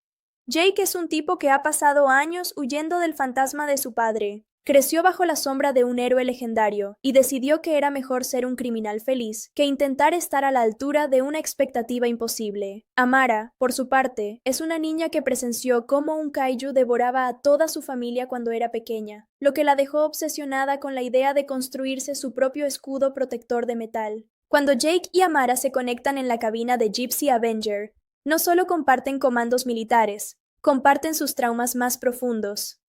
Jake es un tipo que ha pasado años huyendo del fantasma de su padre. Creció bajo la sombra de un héroe legendario y decidió que era mejor ser un criminal feliz que intentar estar a la altura de una expectativa imposible. Amara, por su parte, es una niña que presenció cómo un kaiju devoraba a toda su familia cuando era pequeña, lo que la dejó obsesionada con la idea de construirse su propio escudo protector de metal. Cuando Jake y Amara se conectan en la cabina de Gypsy Avenger, no solo comparten comandos militares, comparten sus traumas más profundos.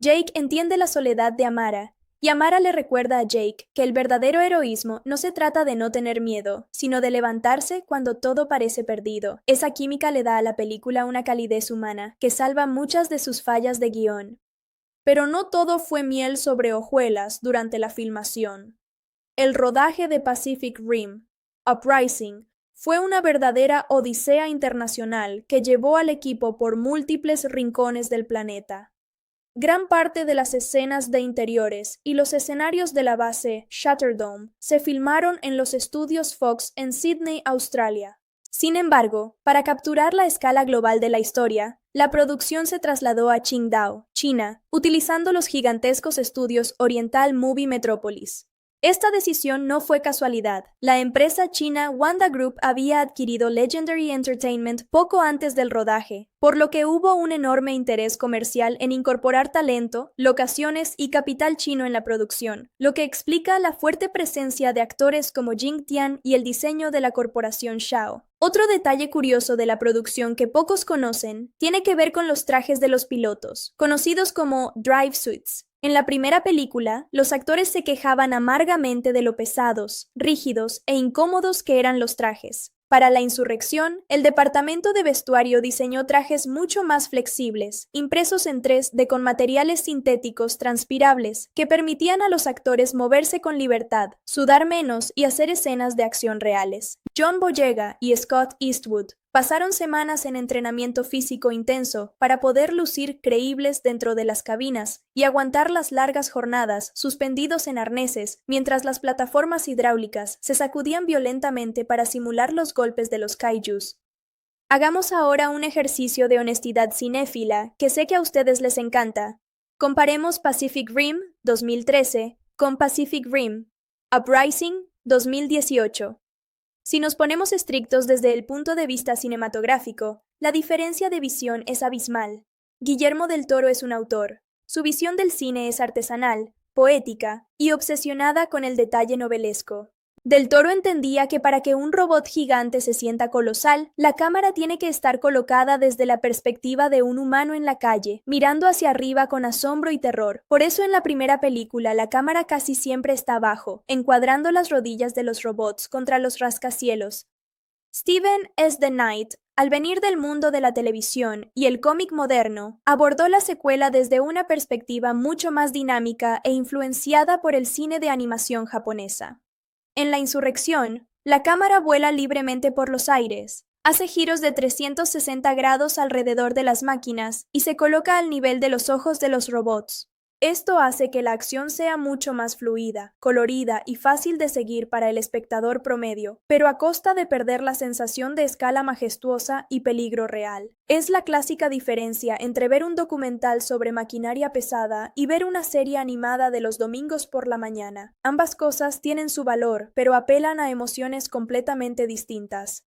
Jake entiende la soledad de Amara, y Amara le recuerda a Jake que el verdadero heroísmo no se trata de no tener miedo, sino de levantarse cuando todo parece perdido. Esa química le da a la película una calidez humana que salva muchas de sus fallas de guión. Pero no todo fue miel sobre hojuelas durante la filmación. El rodaje de Pacific Rim, Uprising, fue una verdadera odisea internacional que llevó al equipo por múltiples rincones del planeta. Gran parte de las escenas de interiores y los escenarios de la base Shatterdome se filmaron en los estudios Fox en Sydney, Australia. Sin embargo, para capturar la escala global de la historia, la producción se trasladó a Qingdao, China, utilizando los gigantescos estudios Oriental Movie Metropolis. Esta decisión no fue casualidad. La empresa china Wanda Group había adquirido Legendary Entertainment poco antes del rodaje, por lo que hubo un enorme interés comercial en incorporar talento, locaciones y capital chino en la producción, lo que explica la fuerte presencia de actores como Jing Tian y el diseño de la corporación Shao. Otro detalle curioso de la producción que pocos conocen tiene que ver con los trajes de los pilotos, conocidos como drive suits. En la primera película, los actores se quejaban amargamente de lo pesados, rígidos e incómodos que eran los trajes. Para La Insurrección, el departamento de vestuario diseñó trajes mucho más flexibles, impresos en 3D con materiales sintéticos transpirables que permitían a los actores moverse con libertad, sudar menos y hacer escenas de acción reales. John Boyega y Scott Eastwood pasaron semanas en entrenamiento físico intenso para poder lucir creíbles dentro de las cabinas y aguantar las largas jornadas suspendidos en arneses mientras las plataformas hidráulicas se sacudían violentamente para simular los golpes de los kaijus. Hagamos ahora un ejercicio de honestidad cinéfila que sé que a ustedes les encanta. Comparemos Pacific Rim 2013 con Pacific Rim Uprising 2018. Si nos ponemos estrictos desde el punto de vista cinematográfico, la diferencia de visión es abismal. Guillermo del Toro es un autor. Su visión del cine es artesanal, poética y obsesionada con el detalle novelesco. Del Toro entendía que para que un robot gigante se sienta colosal, la cámara tiene que estar colocada desde la perspectiva de un humano en la calle, mirando hacia arriba con asombro y terror. Por eso en la primera película la cámara casi siempre está abajo, encuadrando las rodillas de los robots contra los rascacielos. Steven S. the Knight, al venir del mundo de la televisión y el cómic moderno, abordó la secuela desde una perspectiva mucho más dinámica e influenciada por el cine de animación japonesa. En La Insurrección, la cámara vuela libremente por los aires, hace giros de 360 grados alrededor de las máquinas y se coloca al nivel de los ojos de los robots. Esto hace que la acción sea mucho más fluida, colorida y fácil de seguir para el espectador promedio, pero a costa de perder la sensación de escala majestuosa y peligro real. Es la clásica diferencia entre ver un documental sobre maquinaria pesada y ver una serie animada de los domingos por la mañana. Ambas cosas tienen su valor, pero apelan a emociones completamente distintas.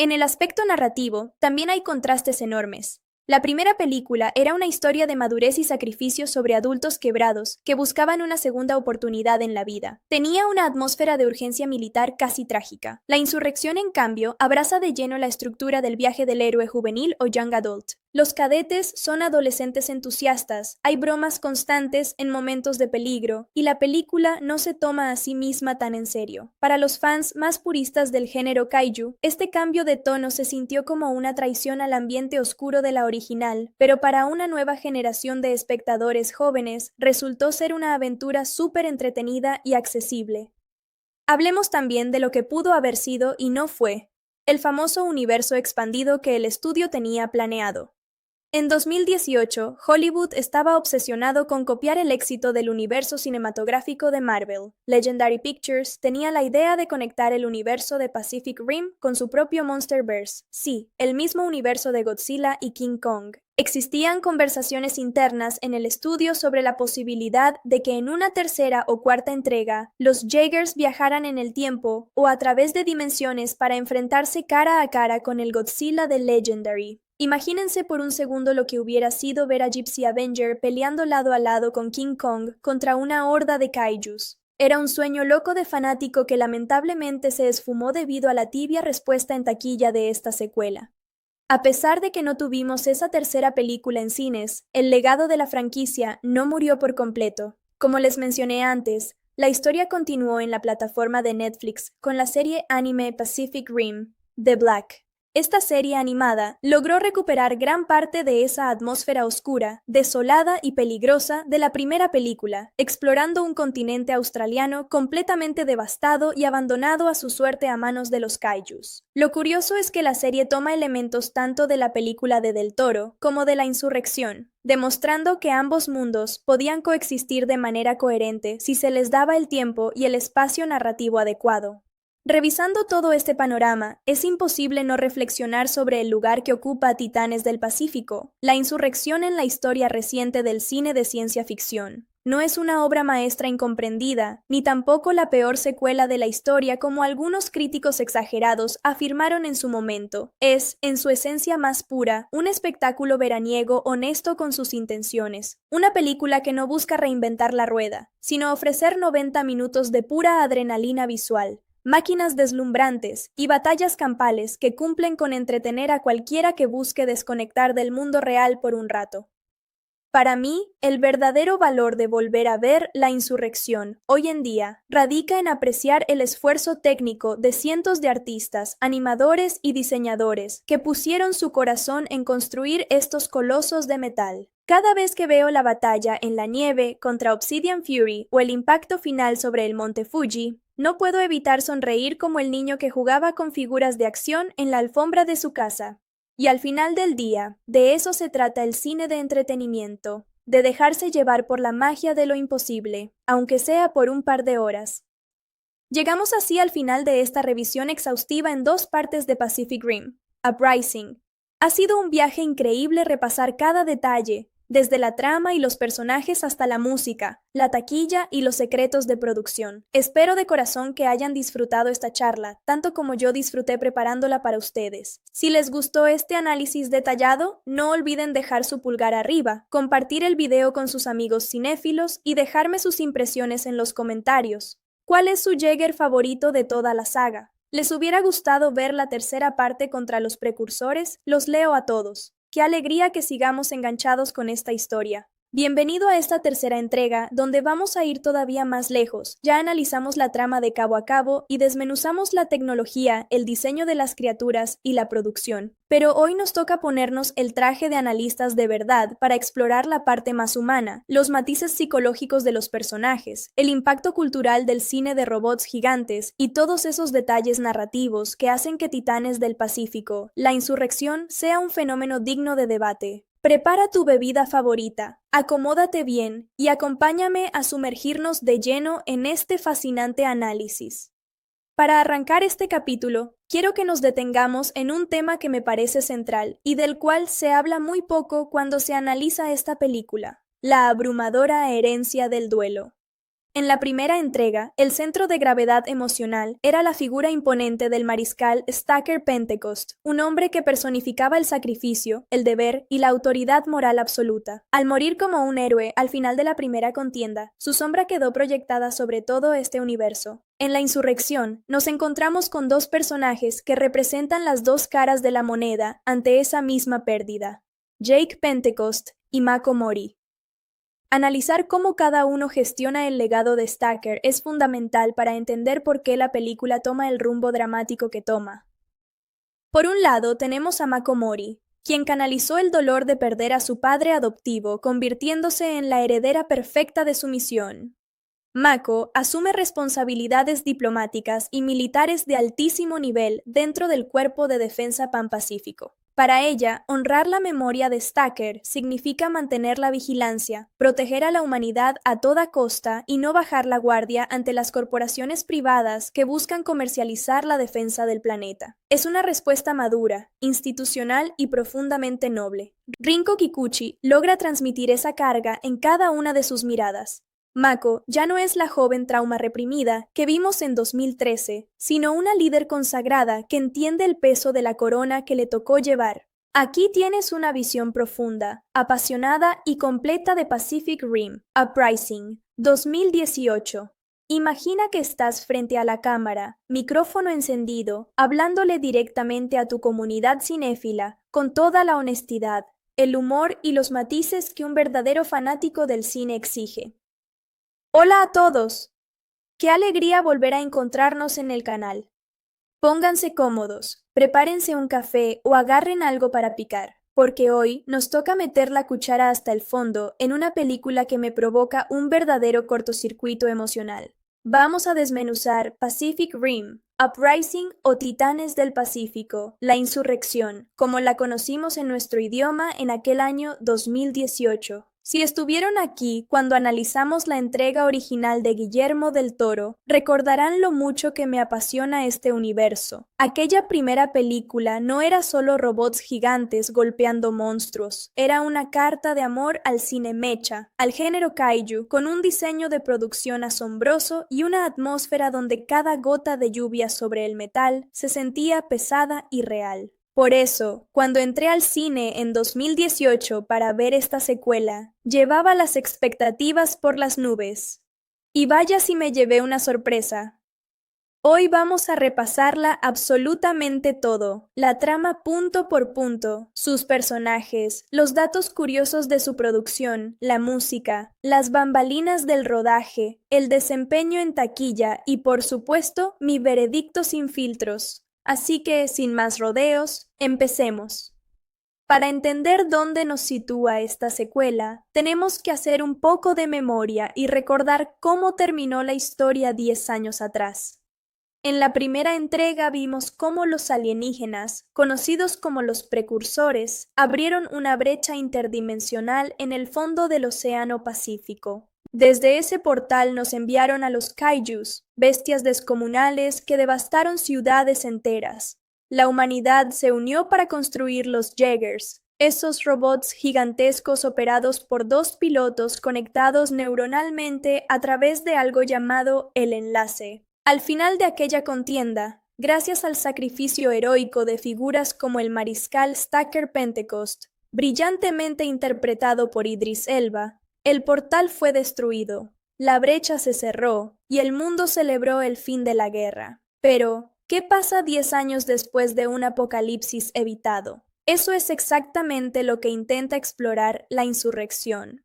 En el aspecto narrativo, también hay contrastes enormes. La primera película era una historia de madurez y sacrificio sobre adultos quebrados que buscaban una segunda oportunidad en la vida. Tenía una atmósfera de urgencia militar casi trágica. La insurrección, en cambio, abraza de lleno la estructura del viaje del héroe juvenil o young adult. Los cadetes son adolescentes entusiastas, hay bromas constantes en momentos de peligro, y la película no se toma a sí misma tan en serio. Para los fans más puristas del género kaiju, este cambio de tono se sintió como una traición al ambiente oscuro de la original, pero para una nueva generación de espectadores jóvenes resultó ser una aventura súper entretenida y accesible. Hablemos también de lo que pudo haber sido y no fue, el famoso universo expandido que el estudio tenía planeado. En 2018, Hollywood estaba obsesionado con copiar el éxito del universo cinematográfico de Marvel. Legendary Pictures tenía la idea de conectar el universo de Pacific Rim con su propio Monsterverse, sí, el mismo universo de Godzilla y King Kong. Existían conversaciones internas en el estudio sobre la posibilidad de que en una tercera o cuarta entrega, los Jaegers viajaran en el tiempo o a través de dimensiones para enfrentarse cara a cara con el Godzilla de Legendary. Imagínense por un segundo lo que hubiera sido ver a Gypsy Avenger peleando lado a lado con King Kong contra una horda de kaijus. Era un sueño loco de fanático que lamentablemente se esfumó debido a la tibia respuesta en taquilla de esta secuela. A pesar de que no tuvimos esa tercera película en cines, el legado de la franquicia no murió por completo. Como les mencioné antes, la historia continuó en la plataforma de Netflix con la serie anime Pacific Rim, The Black. Esta serie animada logró recuperar gran parte de esa atmósfera oscura, desolada y peligrosa de la primera película, explorando un continente australiano completamente devastado y abandonado a su suerte a manos de los kaijus. Lo curioso es que la serie toma elementos tanto de la película de Del Toro como de la insurrección, demostrando que ambos mundos podían coexistir de manera coherente si se les daba el tiempo y el espacio narrativo adecuado. Revisando todo este panorama, es imposible no reflexionar sobre el lugar que ocupa Titanes del Pacífico, la insurrección en la historia reciente del cine de ciencia ficción. No es una obra maestra incomprendida, ni tampoco la peor secuela de la historia como algunos críticos exagerados afirmaron en su momento. Es, en su esencia más pura, un espectáculo veraniego honesto con sus intenciones. Una película que no busca reinventar la rueda, sino ofrecer 90 minutos de pura adrenalina visual. Máquinas deslumbrantes y batallas campales que cumplen con entretener a cualquiera que busque desconectar del mundo real por un rato. Para mí, el verdadero valor de volver a ver La Insurrección hoy en día radica en apreciar el esfuerzo técnico de cientos de artistas, animadores y diseñadores que pusieron su corazón en construir estos colosos de metal. Cada vez que veo la batalla en la nieve contra Obsidian Fury o el impacto final sobre el monte Fuji, no puedo evitar sonreír como el niño que jugaba con figuras de acción en la alfombra de su casa. Y al final del día, de eso se trata el cine de entretenimiento, de dejarse llevar por la magia de lo imposible, aunque sea por un par de horas. Llegamos así al final de esta revisión exhaustiva en 2 partes de Pacific Rim, Uprising. Ha sido un viaje increíble repasar cada detalle, desde la trama y los personajes hasta la música, la taquilla y los secretos de producción. Espero de corazón que hayan disfrutado esta charla, tanto como yo disfruté preparándola para ustedes. Si les gustó este análisis detallado, no olviden dejar su pulgar arriba, compartir el video con sus amigos cinéfilos y dejarme sus impresiones en los comentarios. ¿Cuál es su Jaeger favorito de toda la saga? ¿Les hubiera gustado ver la tercera parte contra los precursores? Los leo a todos. ¡Qué alegría que sigamos enganchados con esta historia! Bienvenido a esta tercera entrega, donde vamos a ir todavía más lejos. Ya analizamos la trama de cabo a cabo y desmenuzamos la tecnología, el diseño de las criaturas y la producción. Pero hoy nos toca ponernos el traje de analistas de verdad para explorar la parte más humana, los matices psicológicos de los personajes, el impacto cultural del cine de robots gigantes y todos esos detalles narrativos que hacen que Titanes del Pacífico, la insurrección, sea un fenómeno digno de debate. Prepara tu bebida favorita, acomódate bien y acompáñame a sumergirnos de lleno en este fascinante análisis. Para arrancar este capítulo, quiero que nos detengamos en un tema que me parece central y del cual se habla muy poco cuando se analiza esta película, la abrumadora herencia del duelo. En la primera entrega, el centro de gravedad emocional era la figura imponente del mariscal Stacker Pentecost, un hombre que personificaba el sacrificio, el deber y la autoridad moral absoluta. Al morir como un héroe al final de la primera contienda, su sombra quedó proyectada sobre todo este universo. En la insurrección, nos encontramos con dos personajes que representan las dos caras de la moneda ante esa misma pérdida: Jake Pentecost y Mako Mori. Analizar cómo cada uno gestiona el legado de Stacker es fundamental para entender por qué la película toma el rumbo dramático que toma. Por un lado, tenemos a Mako Mori, quien canalizó el dolor de perder a su padre adoptivo, convirtiéndose en la heredera perfecta de su misión. Mako asume responsabilidades diplomáticas y militares de altísimo nivel dentro del Cuerpo de Defensa Pan-Pacífico. Para ella, honrar la memoria de Stacker significa mantener la vigilancia, proteger a la humanidad a toda costa y no bajar la guardia ante las corporaciones privadas que buscan comercializar la defensa del planeta. Es una respuesta madura, institucional y profundamente noble. Rinko Kikuchi logra transmitir esa carga en cada una de sus miradas. Mako ya no es la joven trauma reprimida que vimos en 2013, sino una líder consagrada que entiende el peso de la corona que le tocó llevar. Aquí tienes una visión profunda, apasionada y completa de Pacific Rim, Uprising, 2018. Imagina que estás frente a la cámara, micrófono encendido, hablándole directamente a tu comunidad cinéfila, con toda la honestidad, el humor y los matices que un verdadero fanático del cine exige. Hola a todos. Qué alegría volver a encontrarnos en el canal. Pónganse cómodos, prepárense un café o agarren algo para picar, porque hoy nos toca meter la cuchara hasta el fondo en una película que me provoca un verdadero cortocircuito emocional. Vamos a desmenuzar Pacific Rim, Uprising o Titanes del Pacífico, la insurrección, como la conocimos en nuestro idioma en aquel año 2018. Si estuvieron aquí cuando analizamos la entrega original de Guillermo del Toro, recordarán lo mucho que me apasiona este universo. Aquella primera película no era solo robots gigantes golpeando monstruos, era una carta de amor al cine mecha, al género kaiju, con un diseño de producción asombroso y una atmósfera donde cada gota de lluvia sobre el metal se sentía pesada y real. Por eso, cuando entré al cine en 2018 para ver esta secuela, llevaba las expectativas por las nubes. Y vaya si me llevé una sorpresa. Hoy vamos a repasarla absolutamente todo, la trama punto por punto, sus personajes, los datos curiosos de su producción, la música, las bambalinas del rodaje, el desempeño en taquilla y, por supuesto, mi veredicto sin filtros. Así que, sin más rodeos, empecemos. Para entender dónde nos sitúa esta secuela, tenemos que hacer un poco de memoria y recordar cómo terminó la historia 10 años atrás. En la primera entrega vimos cómo los alienígenas, conocidos como los precursores, abrieron una brecha interdimensional en el fondo del Océano Pacífico. Desde ese portal nos enviaron a los kaijus, bestias descomunales que devastaron ciudades enteras. La humanidad se unió para construir los Jaegers, esos robots gigantescos operados por dos pilotos conectados neuronalmente a través de algo llamado el enlace. Al final de aquella contienda, gracias al sacrificio heroico de figuras como el mariscal Stacker Pentecost, brillantemente interpretado por Idris Elba, el portal fue destruido, la brecha se cerró y el mundo celebró el fin de la guerra. Pero, ¿qué pasa 10 años después de un apocalipsis evitado? Eso es exactamente lo que intenta explorar la insurrección.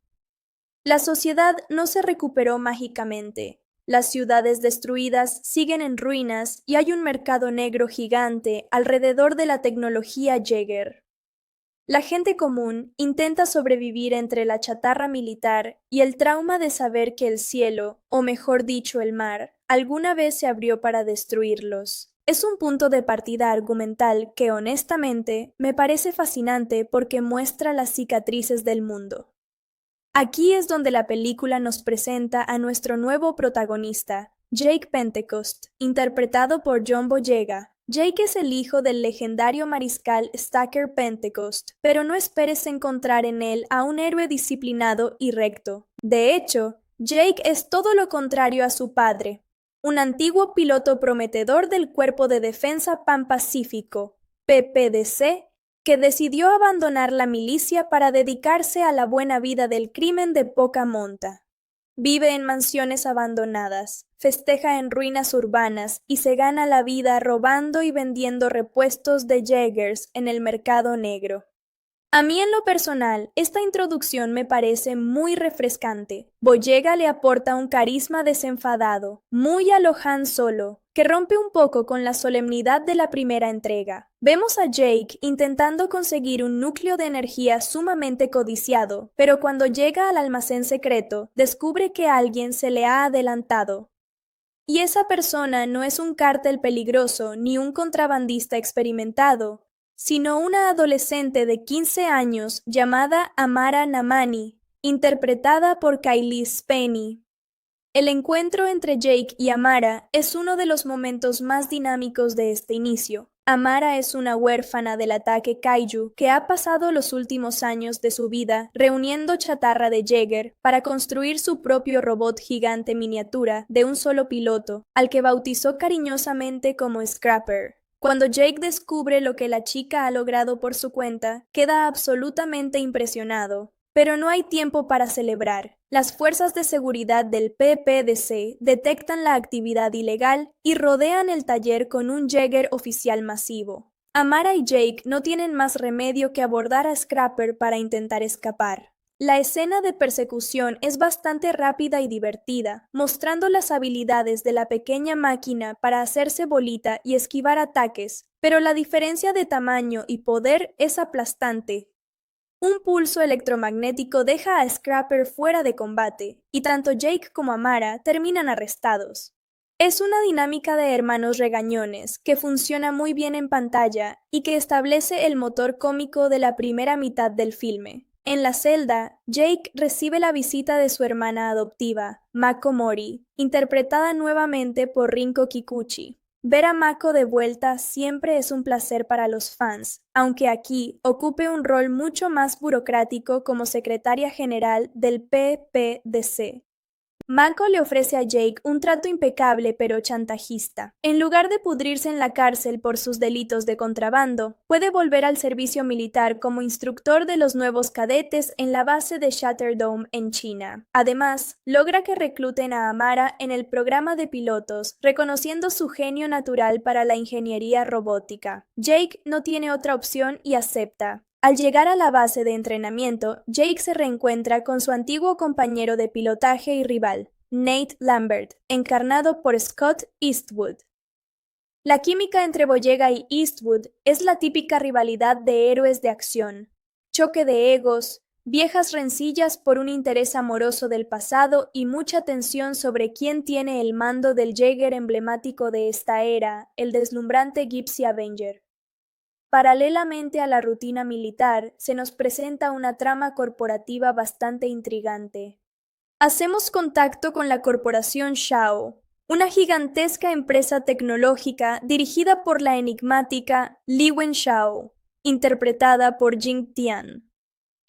La sociedad no se recuperó mágicamente. Las ciudades destruidas siguen en ruinas y hay un mercado negro gigante alrededor de la tecnología Jaeger. La gente común intenta sobrevivir entre la chatarra militar y el trauma de saber que el cielo, o mejor dicho el mar, alguna vez se abrió para destruirlos. Es un punto de partida argumental que honestamente me parece fascinante porque muestra las cicatrices del mundo. Aquí es donde la película nos presenta a nuestro nuevo protagonista, Jake Pentecost, interpretado por John Boyega. Jake es el hijo del legendario mariscal Stacker Pentecost, pero no esperes encontrar en él a un héroe disciplinado y recto. De hecho, Jake es todo lo contrario a su padre, un antiguo piloto prometedor del Cuerpo de Defensa Pan-Pacífico, PPDC, que decidió abandonar la milicia para dedicarse a la buena vida del crimen de poca monta. Vive en mansiones abandonadas, festeja en ruinas urbanas y se gana la vida robando y vendiendo repuestos de Jaegers en el mercado negro. A mí en lo personal, esta introducción me parece muy refrescante. Boyega le aporta un carisma desenfadado, muy a lo Han Solo, que rompe un poco con la solemnidad de la primera entrega. Vemos a Jake intentando conseguir un núcleo de energía sumamente codiciado, pero cuando llega al almacén secreto, descubre que alguien se le ha adelantado. Y esa persona no es un cártel peligroso ni un contrabandista experimentado, sino una adolescente de 15 años llamada Amara Namani, interpretada por Kylie Spenny. El encuentro entre Jake y Amara es uno de los momentos más dinámicos de este inicio. Amara es una huérfana del ataque Kaiju que ha pasado los últimos años de su vida reuniendo chatarra de Jaeger para construir su propio robot gigante miniatura de un solo piloto, al que bautizó cariñosamente como Scrapper. Cuando Jake descubre lo que la chica ha logrado por su cuenta, queda absolutamente impresionado. Pero no hay tiempo para celebrar. Las fuerzas de seguridad del PPDC detectan la actividad ilegal y rodean el taller con un Jaeger oficial masivo. Amara y Jake no tienen más remedio que abordar a Scrapper para intentar escapar. La escena de persecución es bastante rápida y divertida, mostrando las habilidades de la pequeña máquina para hacerse bolita y esquivar ataques, pero la diferencia de tamaño y poder es aplastante. Un pulso electromagnético deja a Scrapper fuera de combate, y tanto Jake como Amara terminan arrestados. Es una dinámica de hermanos regañones que funciona muy bien en pantalla y que establece el motor cómico de la primera mitad del filme. En la celda, Jake recibe la visita de su hermana adoptiva, Mako Mori, interpretada nuevamente por Rinko Kikuchi. Ver a Mako de vuelta siempre es un placer para los fans, aunque aquí ocupe un rol mucho más burocrático como secretaria general del PPDC. Mako le ofrece a Jake un trato impecable pero chantajista. En lugar de pudrirse en la cárcel por sus delitos de contrabando, puede volver al servicio militar como instructor de los nuevos cadetes en la base de Shatterdome en China. Además, logra que recluten a Amara en el programa de pilotos, reconociendo su genio natural para la ingeniería robótica. Jake no tiene otra opción y acepta. Al llegar a la base de entrenamiento, Jake se reencuentra con su antiguo compañero de pilotaje y rival, Nate Lambert, encarnado por Scott Eastwood. La química entre Boyega y Eastwood es la típica rivalidad de héroes de acción. Choque de egos, viejas rencillas por un interés amoroso del pasado y mucha tensión sobre quién tiene el mando del Jaeger emblemático de esta era, el deslumbrante Gypsy Avenger. Paralelamente a la rutina militar, se nos presenta una trama corporativa bastante intrigante. Hacemos contacto con la corporación Shao, una gigantesca empresa tecnológica dirigida por la enigmática Li Wenshao, interpretada por Jing Tian.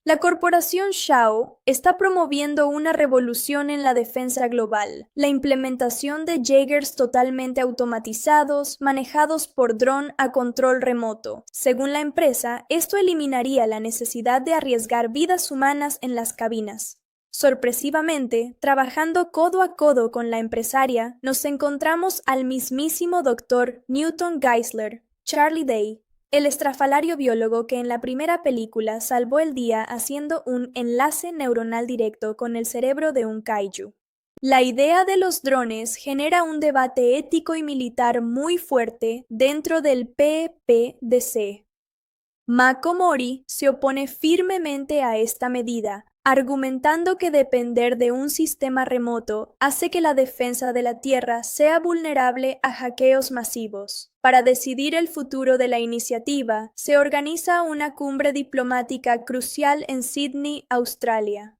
La corporación Shao está promoviendo una revolución en la defensa global, la implementación de Jaegers totalmente automatizados, manejados por dron a control remoto. Según la empresa, esto eliminaría la necesidad de arriesgar vidas humanas en las cabinas. Sorpresivamente, trabajando codo a codo con la empresaria, nos encontramos al mismísimo Dr. Newton Geisler, Charlie Day, el estrafalario biólogo que en la primera película salvó el día haciendo un enlace neuronal directo con el cerebro de un kaiju. La idea de los drones genera un debate ético y militar muy fuerte dentro del PPDC. Mako Mori se opone firmemente a esta medida, argumentando que depender de un sistema remoto hace que la defensa de la Tierra sea vulnerable a hackeos masivos. Para decidir el futuro de la iniciativa, se organiza una cumbre diplomática crucial en Sydney, Australia.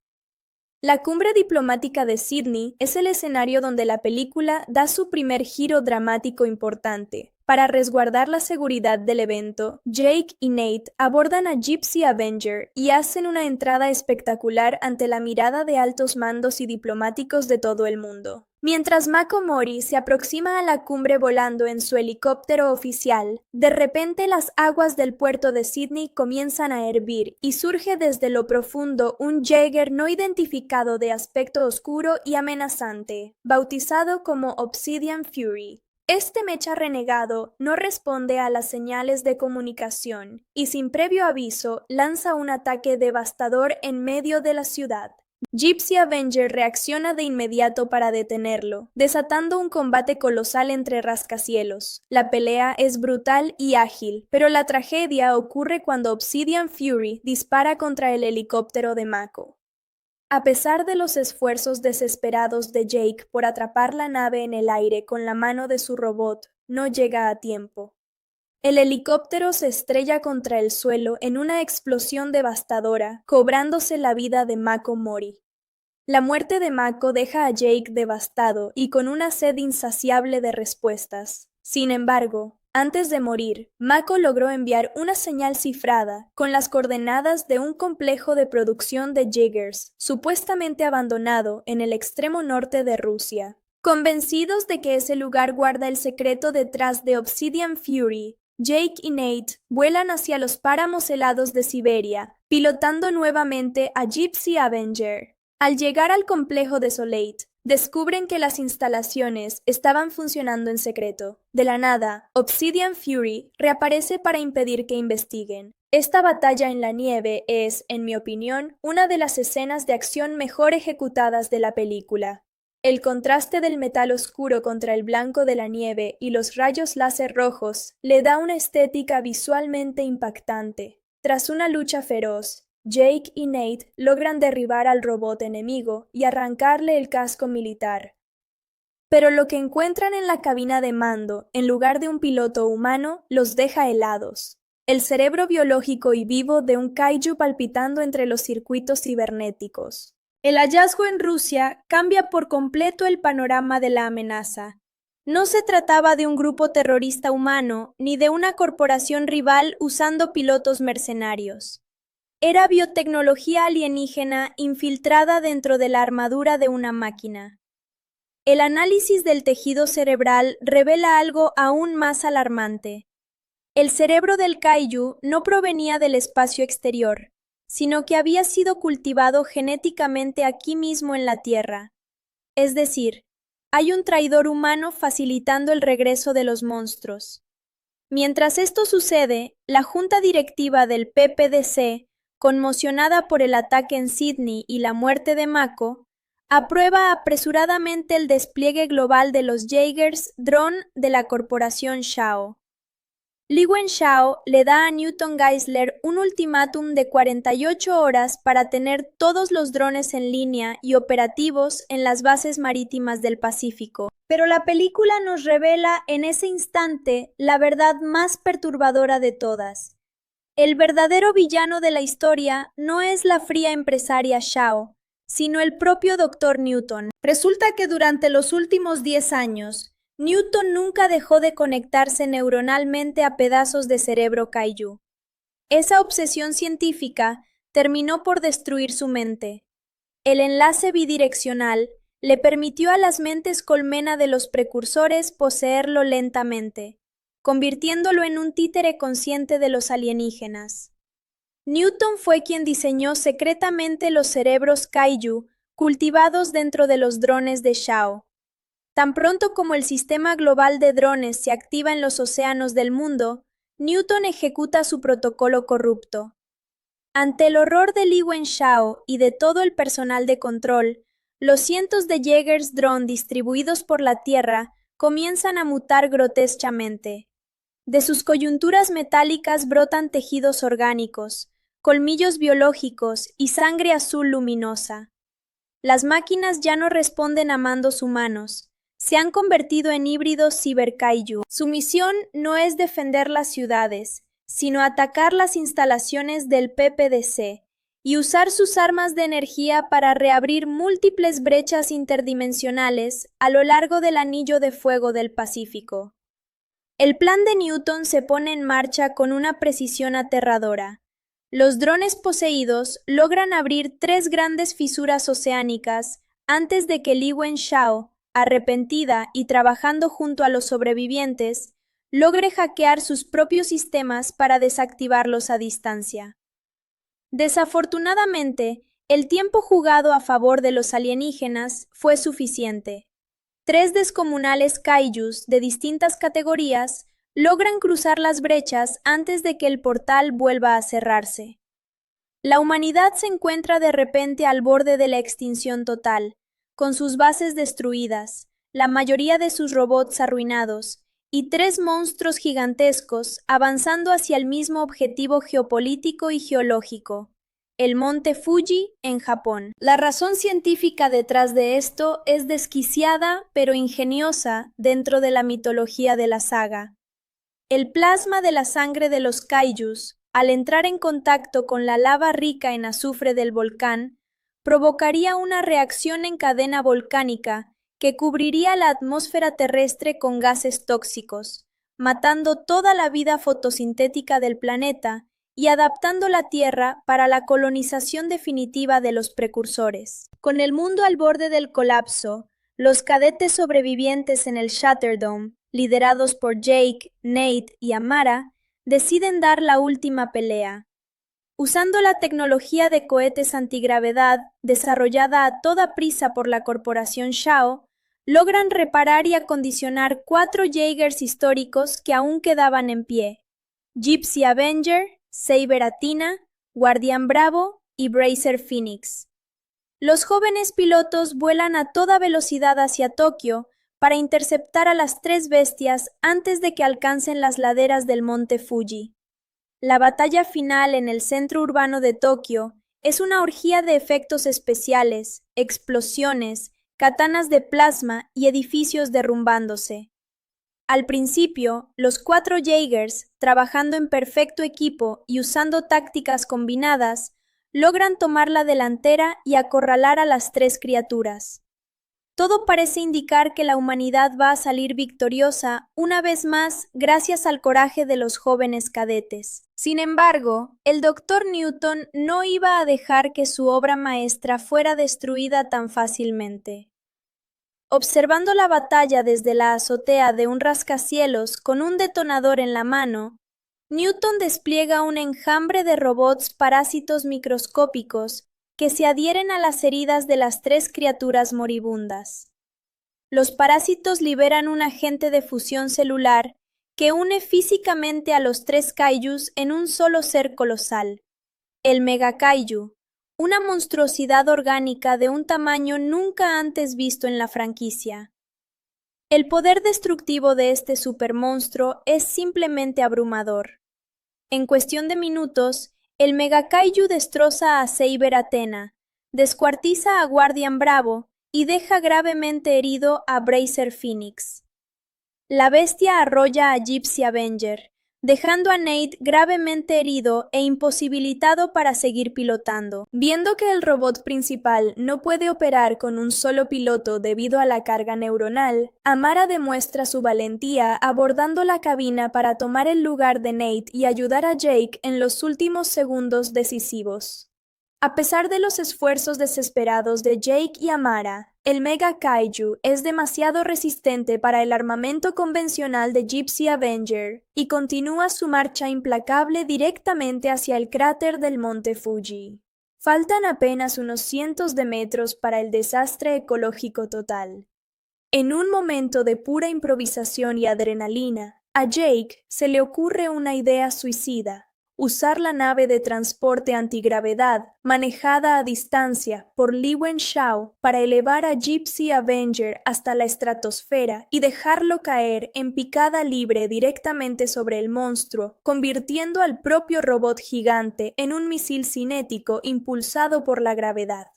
La cumbre diplomática de Sydney es el escenario donde la película da su primer giro dramático importante. Para resguardar la seguridad del evento, Jake y Nate abordan a Gypsy Avenger y hacen una entrada espectacular ante la mirada de altos mandos y diplomáticos de todo el mundo. Mientras Mako Mori se aproxima a la cumbre volando en su helicóptero oficial, de repente las aguas del puerto de Sydney comienzan a hervir y surge desde lo profundo un Jaeger no identificado de aspecto oscuro y amenazante, bautizado como Obsidian Fury. Este mecha renegado no responde a las señales de comunicación y sin previo aviso lanza un ataque devastador en medio de la ciudad. Gypsy Avenger reacciona de inmediato para detenerlo, desatando un combate colosal entre rascacielos. La pelea es brutal y ágil, pero la tragedia ocurre cuando Obsidian Fury dispara contra el helicóptero de Mako. A pesar de los esfuerzos desesperados de Jake por atrapar la nave en el aire con la mano de su robot, no llega a tiempo. El helicóptero se estrella contra el suelo en una explosión devastadora, cobrándose la vida de Mako Mori. La muerte de Mako deja a Jake devastado y con una sed insaciable de respuestas. Sin embargo, antes de morir, Mako logró enviar una señal cifrada con las coordenadas de un complejo de producción de Jaegers, supuestamente abandonado en el extremo norte de Rusia. Convencidos de que ese lugar guarda el secreto detrás de Obsidian Fury, Jake y Nate vuelan hacia los páramos helados de Siberia, pilotando nuevamente a Gypsy Avenger. Al llegar al complejo de Solate, descubren que las instalaciones estaban funcionando en secreto. De la nada, Obsidian Fury reaparece para impedir que investiguen. Esta batalla en la nieve es, en mi opinión, una de las escenas de acción mejor ejecutadas de la película. El contraste del metal oscuro contra el blanco de la nieve y los rayos láser rojos le da una estética visualmente impactante. Tras una lucha feroz, Jake y Nate logran derribar al robot enemigo y arrancarle el casco militar. Pero lo que encuentran en la cabina de mando, en lugar de un piloto humano, los deja helados. El cerebro biológico y vivo de un kaiju palpitando entre los circuitos cibernéticos. El hallazgo en Rusia cambia por completo el panorama de la amenaza. No se trataba de un grupo terrorista humano ni de una corporación rival usando pilotos mercenarios. Era biotecnología alienígena infiltrada dentro de la armadura de una máquina. El análisis del tejido cerebral revela algo aún más alarmante. El cerebro del kaiju no provenía del espacio exterior, sino que había sido cultivado genéticamente aquí mismo en la Tierra. Es decir, hay un traidor humano facilitando el regreso de los monstruos. Mientras esto sucede, la junta directiva del PPDC, conmocionada por el ataque en Sydney y la muerte de Mako, aprueba apresuradamente el despliegue global de los Jaegers drone de la corporación Shao. Li Wenshao le da a Newton Geisler un ultimátum de 48 horas para tener todos los drones en línea y operativos en las bases marítimas del Pacífico. Pero la película nos revela en ese instante la verdad más perturbadora de todas. El verdadero villano de la historia no es la fría empresaria Shao, sino el propio Dr. Newton. Resulta que durante los últimos 10 años, Newton nunca dejó de conectarse neuronalmente a pedazos de cerebro kaiju. Esa obsesión científica terminó por destruir su mente. El enlace bidireccional le permitió a las mentes colmena de los precursores poseerlo lentamente, convirtiéndolo en un títere consciente de los alienígenas. Newton fue quien diseñó secretamente los cerebros kaiju cultivados dentro de los drones de Shao. Tan pronto como el sistema global de drones se activa en los océanos del mundo, Newton ejecuta su protocolo corrupto. Ante el horror de Li Wenshao y de todo el personal de control, los cientos de Jaegers drone distribuidos por la Tierra comienzan a mutar grotescamente. De sus coyunturas metálicas brotan tejidos orgánicos, colmillos biológicos y sangre azul luminosa. Las máquinas ya no responden a mandos humanos. Se han convertido en híbridos ciberkaiju. Su misión no es defender las ciudades, sino atacar las instalaciones del PPDC y usar sus armas de energía para reabrir múltiples brechas interdimensionales a lo largo del anillo de fuego del Pacífico. El plan de Newton se pone en marcha con una precisión aterradora. Los drones poseídos logran abrir 3 grandes fisuras oceánicas antes de que Li Wenshao, arrepentida y trabajando junto a los sobrevivientes, logre hackear sus propios sistemas para desactivarlos a distancia. Desafortunadamente, el tiempo jugado a favor de los alienígenas fue suficiente. 3 descomunales kaijus de distintas categorías logran cruzar las brechas antes de que el portal vuelva a cerrarse. La humanidad se encuentra de repente al borde de la extinción total, con sus bases destruidas, la mayoría de sus robots arruinados, y 3 monstruos gigantescos avanzando hacia el mismo objetivo geopolítico y geológico: el monte Fuji en Japón. La razón científica detrás de esto es desquiciada pero ingeniosa dentro de la mitología de la saga. El plasma de la sangre de los kaijus, al entrar en contacto con la lava rica en azufre del volcán, provocaría una reacción en cadena volcánica que cubriría la atmósfera terrestre con gases tóxicos, matando toda la vida fotosintética del planeta y adaptando la Tierra para la colonización definitiva de los precursores. Con el mundo al borde del colapso, los cadetes sobrevivientes en el Shatterdome, liderados por Jake, Nate y Amara, deciden dar la última pelea. Usando la tecnología de cohetes antigravedad desarrollada a toda prisa por la corporación Shao, logran reparar y acondicionar 4 Jaegers históricos que aún quedaban en pie: Gypsy Avenger, Saber Athena, Guardián Bravo y Bracer Phoenix. Los jóvenes pilotos vuelan a toda velocidad hacia Tokio para interceptar a las 3 bestias antes de que alcancen las laderas del monte Fuji. La batalla final en el centro urbano de Tokio es una orgía de efectos especiales, explosiones, katanas de plasma y edificios derrumbándose. Al principio, los 4 Jaegers, trabajando en perfecto equipo y usando tácticas combinadas, logran tomar la delantera y acorralar a las 3 criaturas. Todo parece indicar que la humanidad va a salir victoriosa una vez más gracias al coraje de los jóvenes cadetes. Sin embargo, el Dr. Newton no iba a dejar que su obra maestra fuera destruida tan fácilmente. Observando la batalla desde la azotea de un rascacielos con un detonador en la mano, Newton despliega un enjambre de robots parásitos microscópicos que se adhieren a las heridas de las 3 criaturas moribundas. Los parásitos liberan un agente de fusión celular que une físicamente a los 3 kaijus en un solo ser colosal: el Megakaiju, una monstruosidad orgánica de un tamaño nunca antes visto en la franquicia. El poder destructivo de este supermonstruo es simplemente abrumador. En cuestión de minutos, el Megakaiju destroza a Saber Athena, descuartiza a Guardián Bravo y deja gravemente herido a Bracer Phoenix. La bestia arrolla a Gypsy Avenger, dejando a Nate gravemente herido e imposibilitado para seguir pilotando. Viendo que el robot principal no puede operar con un solo piloto debido a la carga neuronal, Amara demuestra su valentía abordando la cabina para tomar el lugar de Nate y ayudar a Jake en los últimos segundos decisivos. A pesar de los esfuerzos desesperados de Jake y Amara, el Mega Kaiju es demasiado resistente para el armamento convencional de Gypsy Avenger y continúa su marcha implacable directamente hacia el cráter del monte Fuji. Faltan apenas unos cientos de metros para el desastre ecológico total. En un momento de pura improvisación y adrenalina, a Jake se le ocurre una idea suicida: usar la nave de transporte antigravedad manejada a distancia por Li Wenshao para elevar a Gypsy Avenger hasta la estratosfera y dejarlo caer en picada libre directamente sobre el monstruo, convirtiendo al propio robot gigante en un misil cinético impulsado por la gravedad.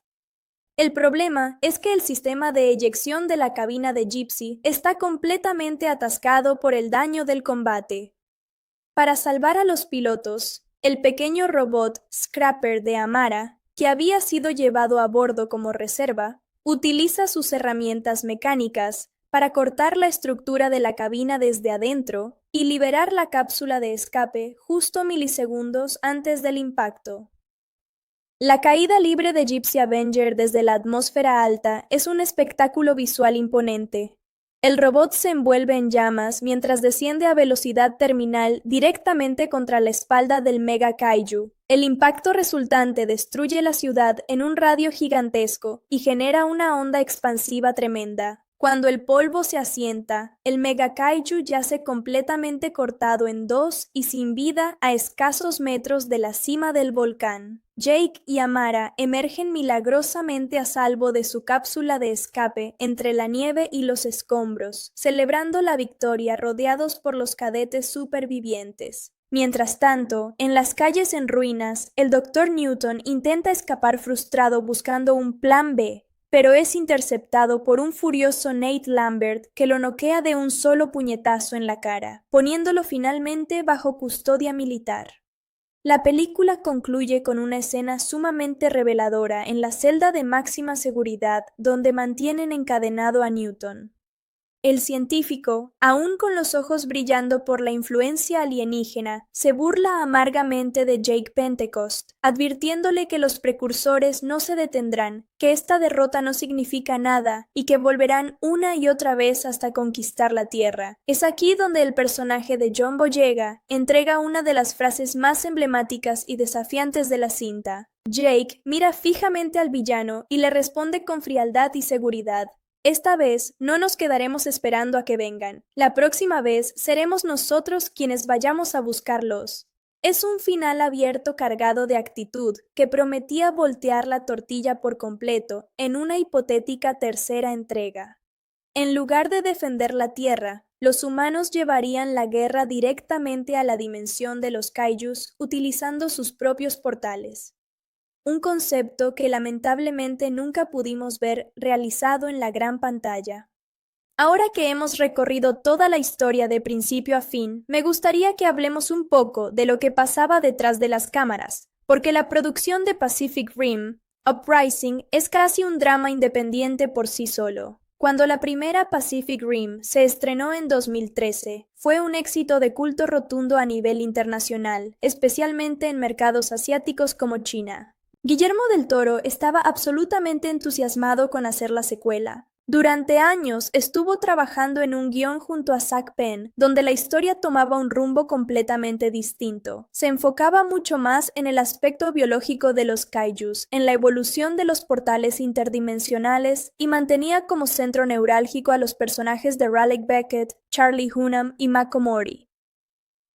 El problema es que el sistema de eyección de la cabina de Gypsy está completamente atascado por el daño del combate. Para salvar a los pilotos, el pequeño robot Scrapper de Amara, que había sido llevado a bordo como reserva, utiliza sus herramientas mecánicas para cortar la estructura de la cabina desde adentro y liberar la cápsula de escape justo milisegundos antes del impacto. La caída libre de Gypsy Avenger desde la atmósfera alta es un espectáculo visual imponente. El robot se envuelve en llamas mientras desciende a velocidad terminal directamente contra la espalda del Mega Kaiju. El impacto resultante destruye la ciudad en un radio gigantesco y genera una onda expansiva tremenda. Cuando el polvo se asienta, el Mega Kaiju yace completamente cortado en dos y sin vida a escasos metros de la cima del volcán. Jake y Amara emergen milagrosamente a salvo de su cápsula de escape entre la nieve y los escombros, celebrando la victoria rodeados por los cadetes supervivientes. Mientras tanto, en las calles en ruinas, el Dr. Newton intenta escapar frustrado buscando un plan B, pero es interceptado por un furioso Nate Lambert que lo noquea de un solo puñetazo en la cara, poniéndolo finalmente bajo custodia militar. La película concluye con una escena sumamente reveladora en la celda de máxima seguridad donde mantienen encadenado a Newton. El científico, aún con los ojos brillando por la influencia alienígena, se burla amargamente de Jake Pentecost, advirtiéndole que los precursores no se detendrán, que esta derrota no significa nada y que volverán una y otra vez hasta conquistar la Tierra. Es aquí donde el personaje de John Boyega entrega una de las frases más emblemáticas y desafiantes de la cinta. Jake mira fijamente al villano y le responde con frialdad y seguridad: esta vez no nos quedaremos esperando a que vengan. La próxima vez seremos nosotros quienes vayamos a buscarlos. Es un final abierto cargado de actitud que prometía voltear la tortilla por completo en una hipotética tercera entrega. En lugar de defender la Tierra, los humanos llevarían la guerra directamente a la dimensión de los kaijus utilizando sus propios portales. Un concepto que lamentablemente nunca pudimos ver realizado en la gran pantalla. Ahora que hemos recorrido toda la historia de principio a fin, me gustaría que hablemos un poco de lo que pasaba detrás de las cámaras, porque la producción de Pacific Rim, Uprising, es casi un drama independiente por sí solo. Cuando la primera Pacific Rim se estrenó en 2013, fue un éxito de culto rotundo a nivel internacional, especialmente en mercados asiáticos como China. Guillermo del Toro estaba absolutamente entusiasmado con hacer la secuela. Durante años estuvo trabajando en un guión junto a Zak Penn, donde la historia tomaba un rumbo completamente distinto. Se enfocaba mucho más en el aspecto biológico de los kaijus, en la evolución de los portales interdimensionales y mantenía como centro neurálgico a los personajes de Raleigh Beckett, Charlie Hunnam y Mako Mori.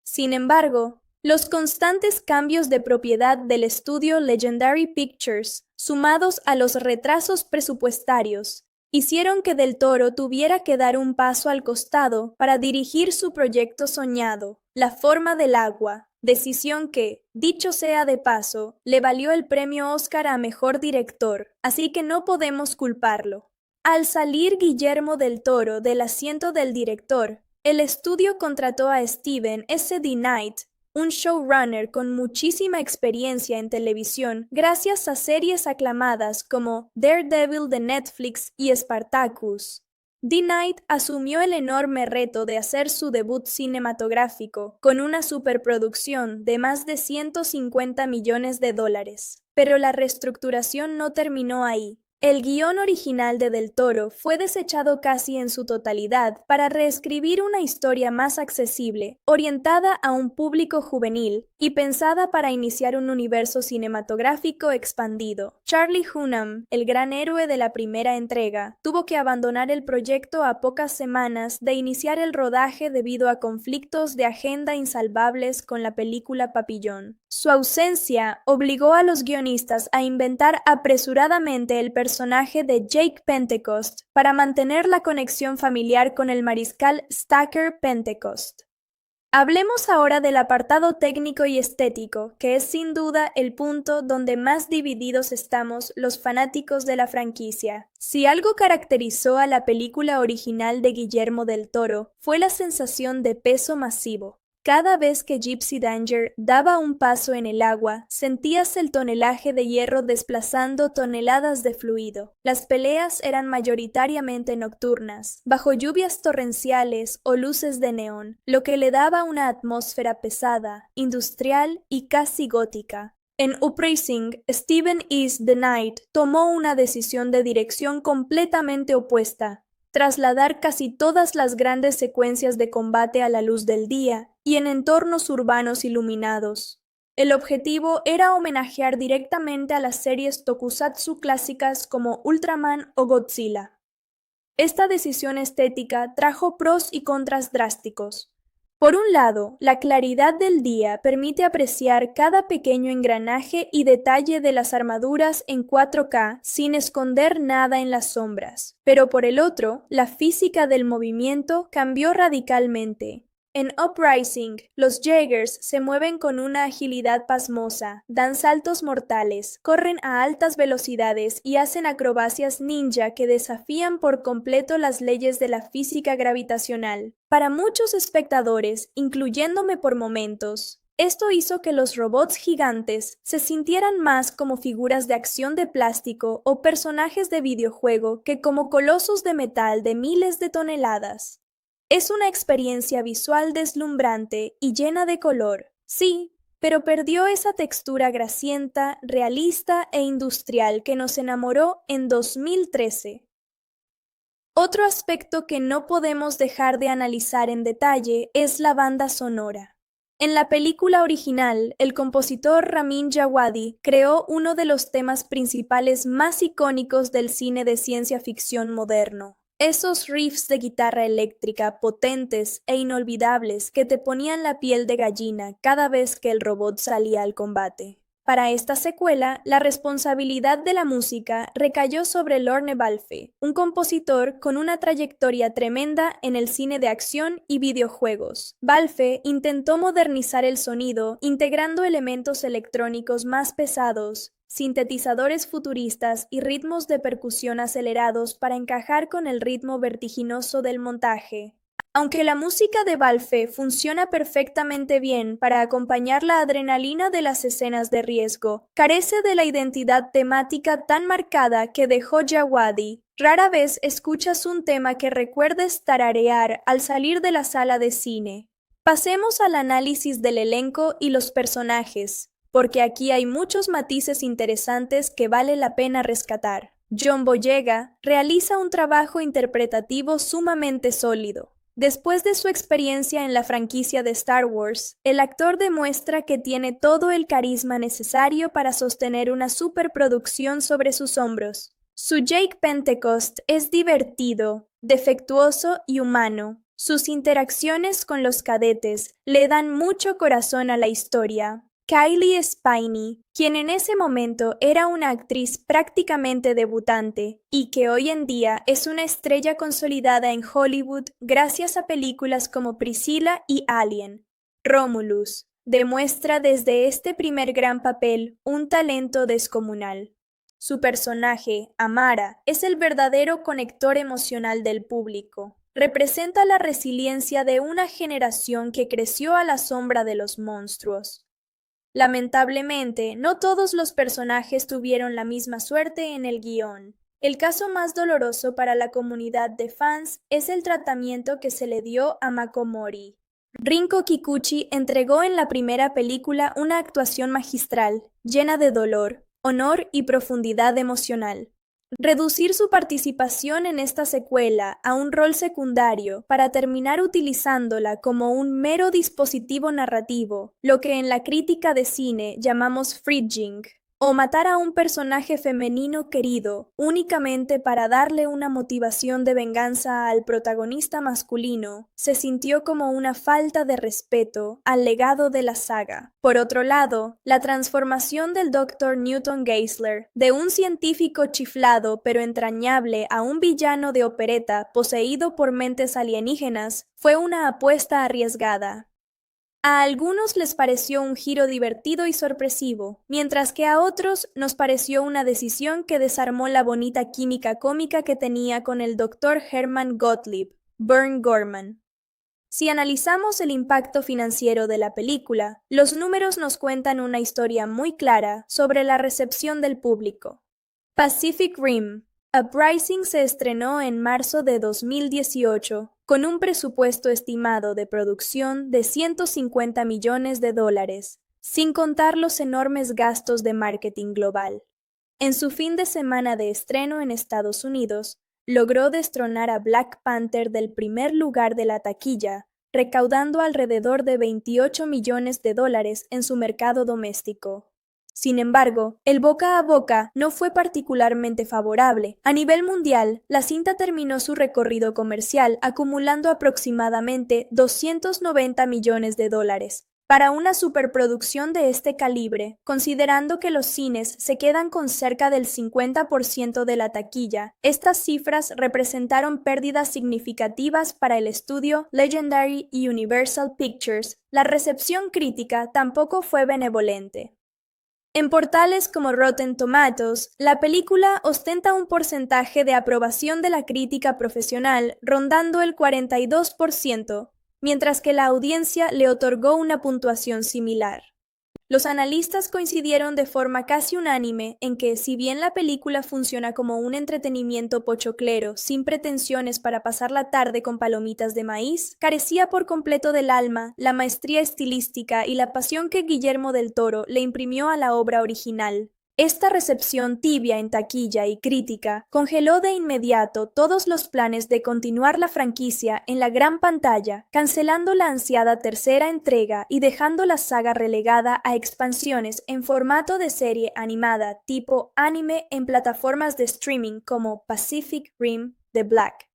Sin embargo, los constantes cambios de propiedad del estudio Legendary Pictures, sumados a los retrasos presupuestarios, hicieron que Del Toro tuviera que dar un paso al costado para dirigir su proyecto soñado, La forma del agua, decisión que, dicho sea de paso, le valió el premio Oscar a Mejor Director, así que no podemos culparlo. Al salir Guillermo del Toro del asiento del director, el estudio contrató a Steven S. D. Knight, un showrunner con muchísima experiencia en televisión gracias a series aclamadas como Daredevil de Netflix y Spartacus. D. Knight asumió el enorme reto de hacer su debut cinematográfico con una superproducción de más de 150 millones de dólares. Pero la reestructuración no terminó ahí. El guión original de Del Toro fue desechado casi en su totalidad para reescribir una historia más accesible, orientada a un público juvenil y pensada para iniciar un universo cinematográfico expandido. Charlie Hunnam, el gran héroe de la primera entrega, tuvo que abandonar el proyecto a pocas semanas de iniciar el rodaje debido a conflictos de agenda insalvables con la película Papillón. Su ausencia obligó a los guionistas a inventar apresuradamente el personaje de Jake Pentecost para mantener la conexión familiar con el mariscal Stacker Pentecost. Hablemos ahora del apartado técnico y estético, que es sin duda el punto donde más divididos estamos los fanáticos de la franquicia. Si algo caracterizó a la película original de Guillermo del Toro, fue la sensación de peso masivo. Cada vez que Gypsy Danger daba un paso en el agua, sentías el tonelaje de hierro desplazando toneladas de fluido. Las peleas eran mayoritariamente nocturnas, bajo lluvias torrenciales o luces de neón, lo que le daba una atmósfera pesada, industrial y casi gótica. En Uprising, Steven East the Knight tomó una decisión de dirección completamente opuesta: trasladar casi todas las grandes secuencias de combate a la luz del día y en entornos urbanos iluminados. El objetivo era homenajear directamente a las series tokusatsu clásicas como Ultraman o Godzilla. Esta decisión estética trajo pros y contras drásticos. Por un lado, la claridad del día permite apreciar cada pequeño engranaje y detalle de las armaduras en 4K sin esconder nada en las sombras. Pero por el otro, la física del movimiento cambió radicalmente. En Uprising, los Jaegers se mueven con una agilidad pasmosa, dan saltos mortales, corren a altas velocidades y hacen acrobacias ninja que desafían por completo las leyes de la física gravitacional. Para muchos espectadores, incluyéndome por momentos, esto hizo que los robots gigantes se sintieran más como figuras de acción de plástico o personajes de videojuego que como colosos de metal de miles de toneladas. Es una experiencia visual deslumbrante y llena de color, sí, pero perdió esa textura grasienta, realista e industrial que nos enamoró en 2013. Otro aspecto que no podemos dejar de analizar en detalle es la banda sonora. En la película original, el compositor Ramin Djawadi creó uno de los temas principales más icónicos del cine de ciencia ficción moderno. Esos riffs de guitarra eléctrica potentes e inolvidables que te ponían la piel de gallina cada vez que el robot salía al combate. Para esta secuela, la responsabilidad de la música recayó sobre Lorne Balfe, un compositor con una trayectoria tremenda en el cine de acción y videojuegos. Balfe intentó modernizar el sonido, integrando elementos electrónicos más pesados, sintetizadores futuristas y ritmos de percusión acelerados para encajar con el ritmo vertiginoso del montaje. Aunque la música de Balfe funciona perfectamente bien para acompañar la adrenalina de las escenas de riesgo, carece de la identidad temática tan marcada que dejó Djawadi. Rara vez escuchas un tema que recuerdes tararear al salir de la sala de cine. Pasemos al análisis del elenco y los personajes, porque aquí hay muchos matices interesantes que vale la pena rescatar. John Boyega realiza un trabajo interpretativo sumamente sólido. Después de su experiencia en la franquicia de Star Wars, el actor demuestra que tiene todo el carisma necesario para sostener una superproducción sobre sus hombros. Su Jake Pentecost es divertido, defectuoso y humano. Sus interacciones con los cadetes le dan mucho corazón a la historia. Kylie Spiney, quien en ese momento era una actriz prácticamente debutante y que hoy en día es una estrella consolidada en Hollywood gracias a películas como Priscilla y Alien. Romulus demuestra desde este primer gran papel un talento descomunal. Su personaje, Amara, es el verdadero conector emocional del público. Representa la resiliencia de una generación que creció a la sombra de los monstruos. Lamentablemente, no todos los personajes tuvieron la misma suerte en el guión. El caso más doloroso para la comunidad de fans es el tratamiento que se le dio a Mako Mori. Rinko Kikuchi entregó en la primera película una actuación magistral, llena de dolor, honor y profundidad emocional. Reducir su participación en esta secuela a un rol secundario para terminar utilizándola como un mero dispositivo narrativo, lo que en la crítica de cine llamamos fridging, o matar a un personaje femenino querido únicamente para darle una motivación de venganza al protagonista masculino, se sintió como una falta de respeto al legado de la saga. Por otro lado, la transformación del Dr. Newton Geisler, de un científico chiflado pero entrañable a un villano de opereta poseído por mentes alienígenas, fue una apuesta arriesgada. A algunos les pareció un giro divertido y sorpresivo, mientras que a otros nos pareció una decisión que desarmó la bonita química cómica que tenía con el Dr. Hermann Gottlieb, Burn Gorman. Si analizamos el impacto financiero de la película, los números nos cuentan una historia muy clara sobre la recepción del público. Pacific Rim: Uprising se estrenó en marzo de 2018 con un presupuesto estimado de producción de $150 millones, sin contar los enormes gastos de marketing global. En su fin de semana de estreno en Estados Unidos, logró destronar a Black Panther del primer lugar de la taquilla, recaudando alrededor de $28 millones en su mercado doméstico. Sin embargo, el boca a boca no fue particularmente favorable. A nivel mundial, la cinta terminó su recorrido comercial acumulando aproximadamente $290 millones. Para una superproducción de este calibre, considerando que los cines se quedan con cerca del 50% de la taquilla, estas cifras representaron pérdidas significativas para el estudio Legendary y Universal Pictures. La recepción crítica tampoco fue benevolente. En portales como Rotten Tomatoes, la película ostenta un porcentaje de aprobación de la crítica profesional rondando el 42%, mientras que la audiencia le otorgó una puntuación similar. Los analistas coincidieron de forma casi unánime en que, si bien la película funciona como un entretenimiento pochoclero sin pretensiones para pasar la tarde con palomitas de maíz, carecía por completo del alma, la maestría estilística y la pasión que Guillermo del Toro le imprimió a la obra original. Esta recepción tibia en taquilla y crítica congeló de inmediato todos los planes de continuar la franquicia en la gran pantalla, cancelando la ansiada tercera entrega y dejando la saga relegada a expansiones en formato de serie animada tipo anime en plataformas de streaming como Pacific Rim: The Black.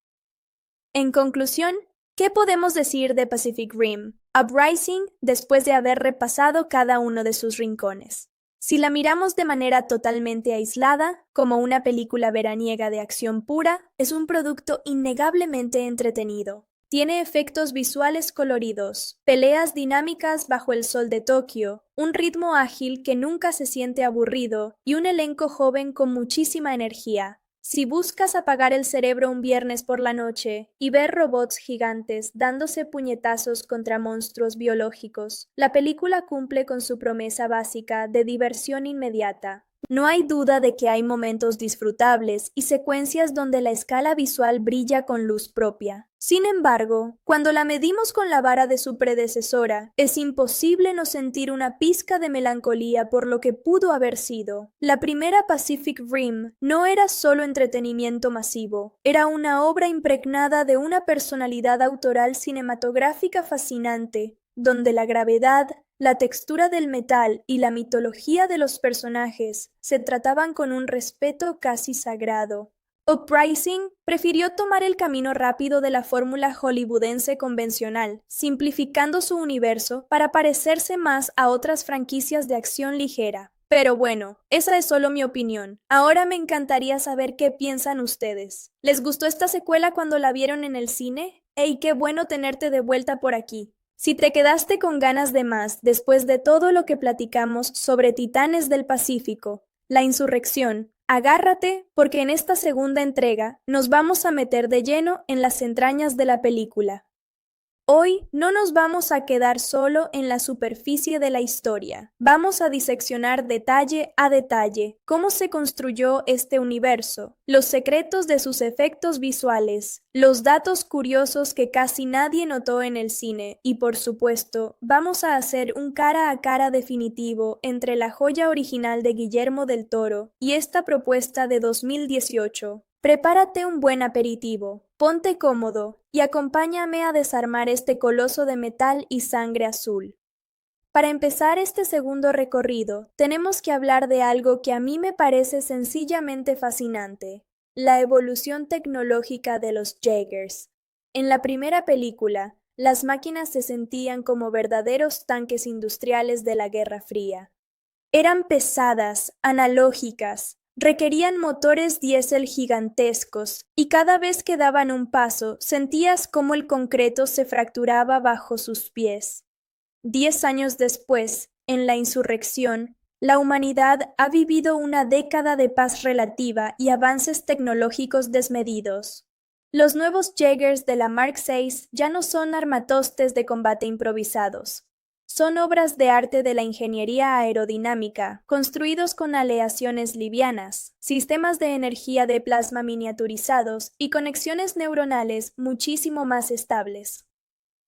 En conclusión, ¿qué podemos decir de Pacific Rim: Uprising después de haber repasado cada uno de sus rincones? Si la miramos de manera totalmente aislada, como una película veraniega de acción pura, es un producto innegablemente entretenido. Tiene efectos visuales coloridos, peleas dinámicas bajo el sol de Tokio, un ritmo ágil que nunca se siente aburrido y un elenco joven con muchísima energía. Si buscas apagar el cerebro un viernes por la noche y ver robots gigantes dándose puñetazos contra monstruos biológicos, la película cumple con su promesa básica de diversión inmediata. No hay duda de que hay momentos disfrutables y secuencias donde la escala visual brilla con luz propia. Sin embargo, cuando la medimos con la vara de su predecesora, es imposible no sentir una pizca de melancolía por lo que pudo haber sido. La primera Pacific Rim no era solo entretenimiento masivo, era una obra impregnada de una personalidad autoral cinematográfica fascinante, donde la gravedad, la textura del metal y la mitología de los personajes se trataban con un respeto casi sagrado. Uprising prefirió tomar el camino rápido de la fórmula hollywoodense convencional, simplificando su universo para parecerse más a otras franquicias de acción ligera. Pero bueno, esa es solo mi opinión. Ahora me encantaría saber qué piensan ustedes. ¿Les gustó esta secuela cuando la vieron en el cine? ¡Ey, qué bueno tenerte de vuelta por aquí! Si te quedaste con ganas de más después de todo lo que platicamos sobre Titanes del Pacífico, la insurrección, agárrate porque en esta segunda entrega nos vamos a meter de lleno en las entrañas de la película. Hoy no nos vamos a quedar solo en la superficie de la historia. Vamos a diseccionar detalle a detalle cómo se construyó este universo, los secretos de sus efectos visuales, los datos curiosos que casi nadie notó en el cine y, por supuesto, vamos a hacer un cara a cara definitivo entre la joya original de Guillermo del Toro y esta propuesta de 2018. Prepárate un buen aperitivo, ponte cómodo y acompáñame a desarmar este coloso de metal y sangre azul. Para empezar este segundo recorrido, tenemos que hablar de algo que a mí me parece sencillamente fascinante: la evolución tecnológica de los Jaegers. En la primera película, las máquinas se sentían como verdaderos tanques industriales de la Guerra Fría. Eran pesadas, analógicas, requerían motores diésel gigantescos y cada vez que daban un paso sentías cómo el concreto se fracturaba bajo sus pies. 10 años después, en la insurrección, la humanidad ha vivido una década de paz relativa y avances tecnológicos desmedidos. Los nuevos Jaegers de la Mark VI ya no son armatostes de combate improvisados. Son obras de arte de la ingeniería aerodinámica, construidos con aleaciones livianas, sistemas de energía de plasma miniaturizados y conexiones neuronales muchísimo más estables.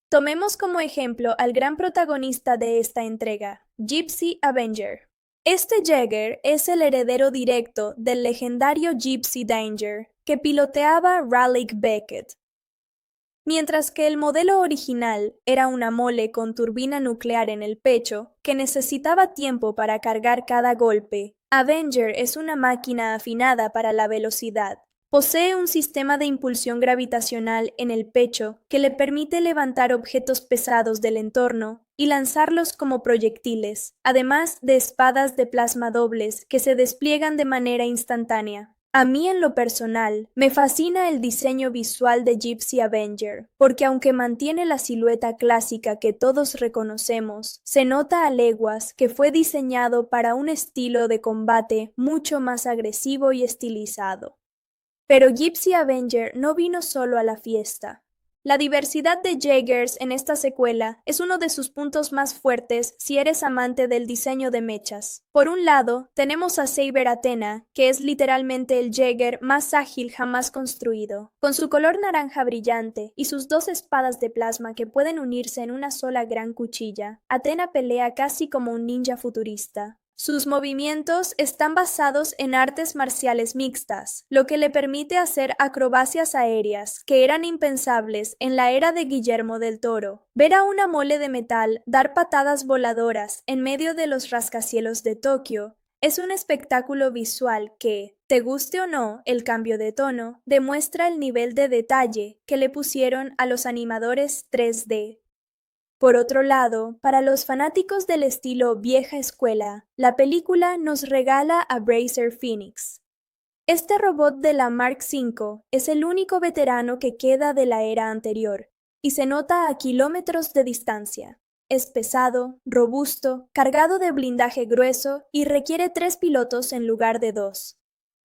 Tomemos como ejemplo al gran protagonista de esta entrega, Gypsy Avenger. Este Jaeger es el heredero directo del legendario Gypsy Danger, que piloteaba Raleigh Beckett. Mientras que el modelo original era una mole con turbina nuclear en el pecho, que necesitaba tiempo para cargar cada golpe, Avenger es una máquina afinada para la velocidad. Posee un sistema de impulsión gravitacional en el pecho que le permite levantar objetos pesados del entorno y lanzarlos como proyectiles, además de espadas de plasma dobles que se despliegan de manera instantánea. A mí en lo personal, me fascina el diseño visual de Gypsy Avenger, porque aunque mantiene la silueta clásica que todos reconocemos, se nota a leguas que fue diseñado para un estilo de combate mucho más agresivo y estilizado. Pero Gypsy Avenger no vino solo a la fiesta. La diversidad de Jaegers en esta secuela es uno de sus puntos más fuertes si eres amante del diseño de mechas. Por un lado, tenemos a Saber Athena, que es literalmente el Jaeger más ágil jamás construido. Con su color naranja brillante y sus dos espadas de plasma que pueden unirse en una sola gran cuchilla, Athena pelea casi como un ninja futurista. Sus movimientos están basados en artes marciales mixtas, lo que le permite hacer acrobacias aéreas que eran impensables en la era de Guillermo del Toro. Ver a una mole de metal dar patadas voladoras en medio de los rascacielos de Tokio es un espectáculo visual que, te guste o no el cambio de tono, demuestra el nivel de detalle que le pusieron a los animadores 3D. Por otro lado, para los fanáticos del estilo vieja escuela, la película nos regala a Bracer Phoenix. Este robot de la Mark V es el único veterano que queda de la era anterior, y se nota a kilómetros de distancia. Es pesado, robusto, cargado de blindaje grueso y requiere 3 pilotos en lugar de 2.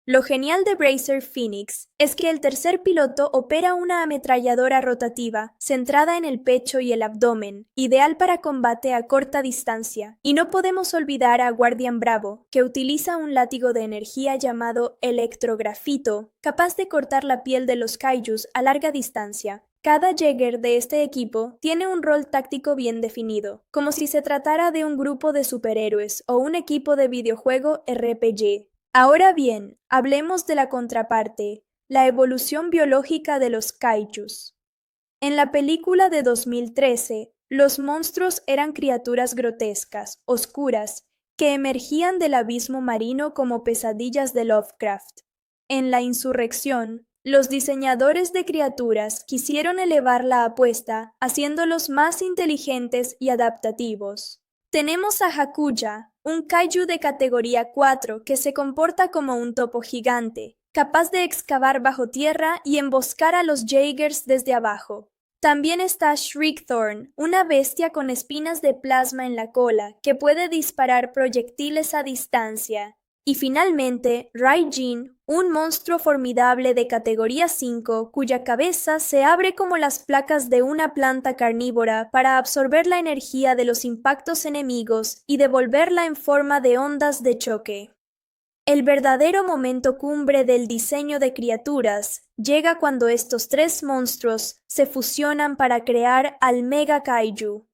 Lo genial de Bracer Phoenix es que el tercer piloto opera una ametralladora rotativa centrada en el pecho y el abdomen, ideal para combate a corta distancia. Y no podemos olvidar a Guardian Bravo, que utiliza un látigo de energía llamado electrografito, capaz de cortar la piel de los kaijus a larga distancia. Cada Jaeger de este equipo tiene un rol táctico bien definido, como si se tratara de un grupo de superhéroes o un equipo de videojuego RPG. Ahora bien, hablemos de la contraparte, la evolución biológica de los kaijus. En la película de 2013, los monstruos eran criaturas grotescas, oscuras, que emergían del abismo marino como pesadillas de Lovecraft. En La Insurrección, los diseñadores de criaturas quisieron elevar la apuesta, haciéndolos más inteligentes y adaptativos. Tenemos a Hakuya, un kaiju de categoría 4 que se comporta como un topo gigante, capaz de excavar bajo tierra y emboscar a los Jaegers desde abajo. También está Shriekthorn, una bestia con espinas de plasma en la cola que puede disparar proyectiles a distancia. Y finalmente, Raijin, un monstruo formidable de categoría 5 cuya cabeza se abre como las placas de una planta carnívora para absorber la energía de los impactos enemigos y devolverla en forma de ondas de choque. El verdadero momento cumbre del diseño de criaturas llega cuando estos 3 monstruos se fusionan para crear al Mega Kaiju.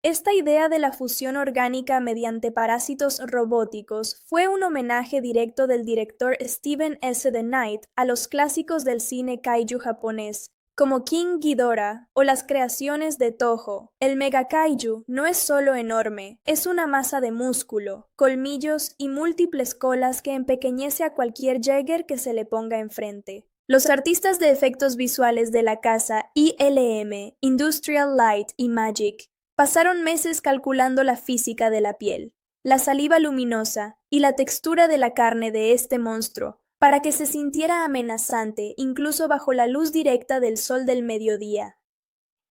Esta idea de la fusión orgánica mediante parásitos robóticos fue un homenaje directo del director Steven S. The Knight a los clásicos del cine kaiju japonés, como King Ghidorah o las creaciones de Toho. El Mega Kaiju no es solo enorme, es una masa de músculo, colmillos y múltiples colas que empequeñece a cualquier Jaeger que se le ponga enfrente. Los artistas de efectos visuales de la casa ILM, Industrial Light y Magic, pasaron meses calculando la física de la piel, la saliva luminosa y la textura de la carne de este monstruo, para que se sintiera amenazante incluso bajo la luz directa del sol del mediodía.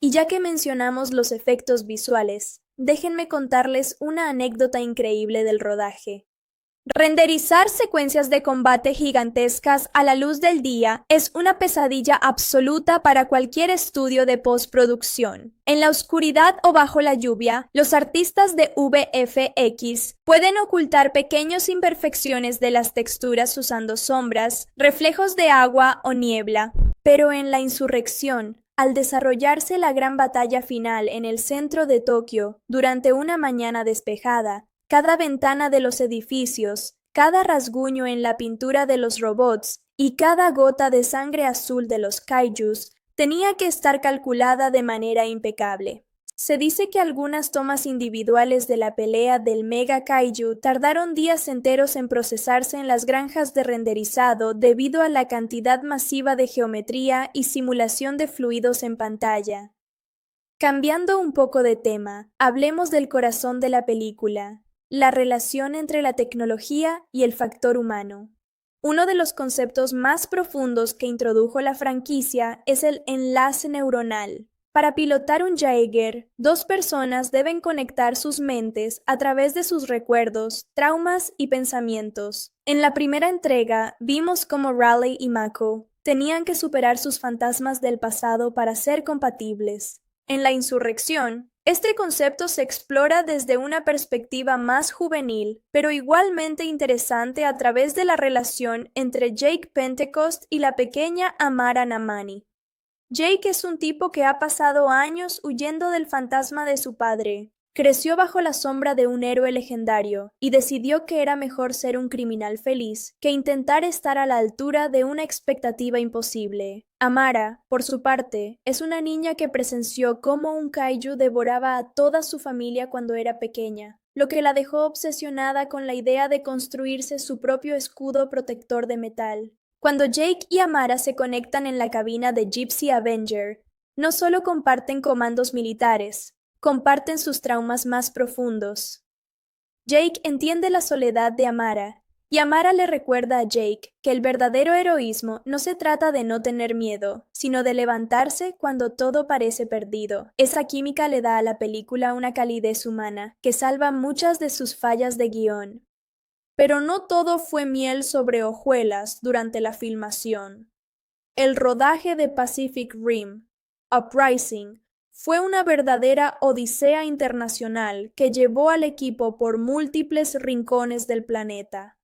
Y ya que mencionamos los efectos visuales, déjenme contarles una anécdota increíble del rodaje. Renderizar secuencias de combate gigantescas a la luz del día es una pesadilla absoluta para cualquier estudio de postproducción. En la oscuridad o bajo la lluvia, los artistas de VFX pueden ocultar pequeñas imperfecciones de las texturas usando sombras, reflejos de agua o niebla. Pero en la insurrección, al desarrollarse la gran batalla final en el centro de Tokio durante una mañana despejada, cada ventana de los edificios, cada rasguño en la pintura de los robots y cada gota de sangre azul de los kaijus tenía que estar calculada de manera impecable. Se dice que algunas tomas individuales de la pelea del Mega Kaiju tardaron días enteros en procesarse en las granjas de renderizado debido a la cantidad masiva de geometría y simulación de fluidos en pantalla. Cambiando un poco de tema, hablemos del corazón de la película. La relación entre la tecnología y el factor humano. Uno de los conceptos más profundos que introdujo la franquicia es el enlace neuronal. Para pilotar un Jaeger, dos personas deben conectar sus mentes a través de sus recuerdos, traumas y pensamientos. En la primera entrega, vimos cómo Raleigh y Mako tenían que superar sus fantasmas del pasado para ser compatibles. En la insurrección, este concepto se explora desde una perspectiva más juvenil, pero igualmente interesante a través de la relación entre Jake Pentecost y la pequeña Amara Namani. Jake es un tipo que ha pasado años huyendo del fantasma de su padre. Creció bajo la sombra de un héroe legendario y decidió que era mejor ser un criminal feliz que intentar estar a la altura de una expectativa imposible. Amara, por su parte, es una niña que presenció cómo un kaiju devoraba a toda su familia cuando era pequeña, lo que la dejó obsesionada con la idea de construirse su propio escudo protector de metal. Cuando Jake y Amara se conectan en la cabina de Gypsy Avenger, no solo comparten comandos militares, comparten sus traumas más profundos. Jake entiende la soledad de Amara, y Amara le recuerda a Jake que el verdadero heroísmo no se trata de no tener miedo, sino de levantarse cuando todo parece perdido. Esa química le da a la película una calidez humana que salva muchas de sus fallas de guión. Pero no todo fue miel sobre hojuelas durante la filmación. El rodaje de Pacific Rim, Uprising, fue una verdadera odisea internacional que llevó al equipo por múltiples rincones del planeta.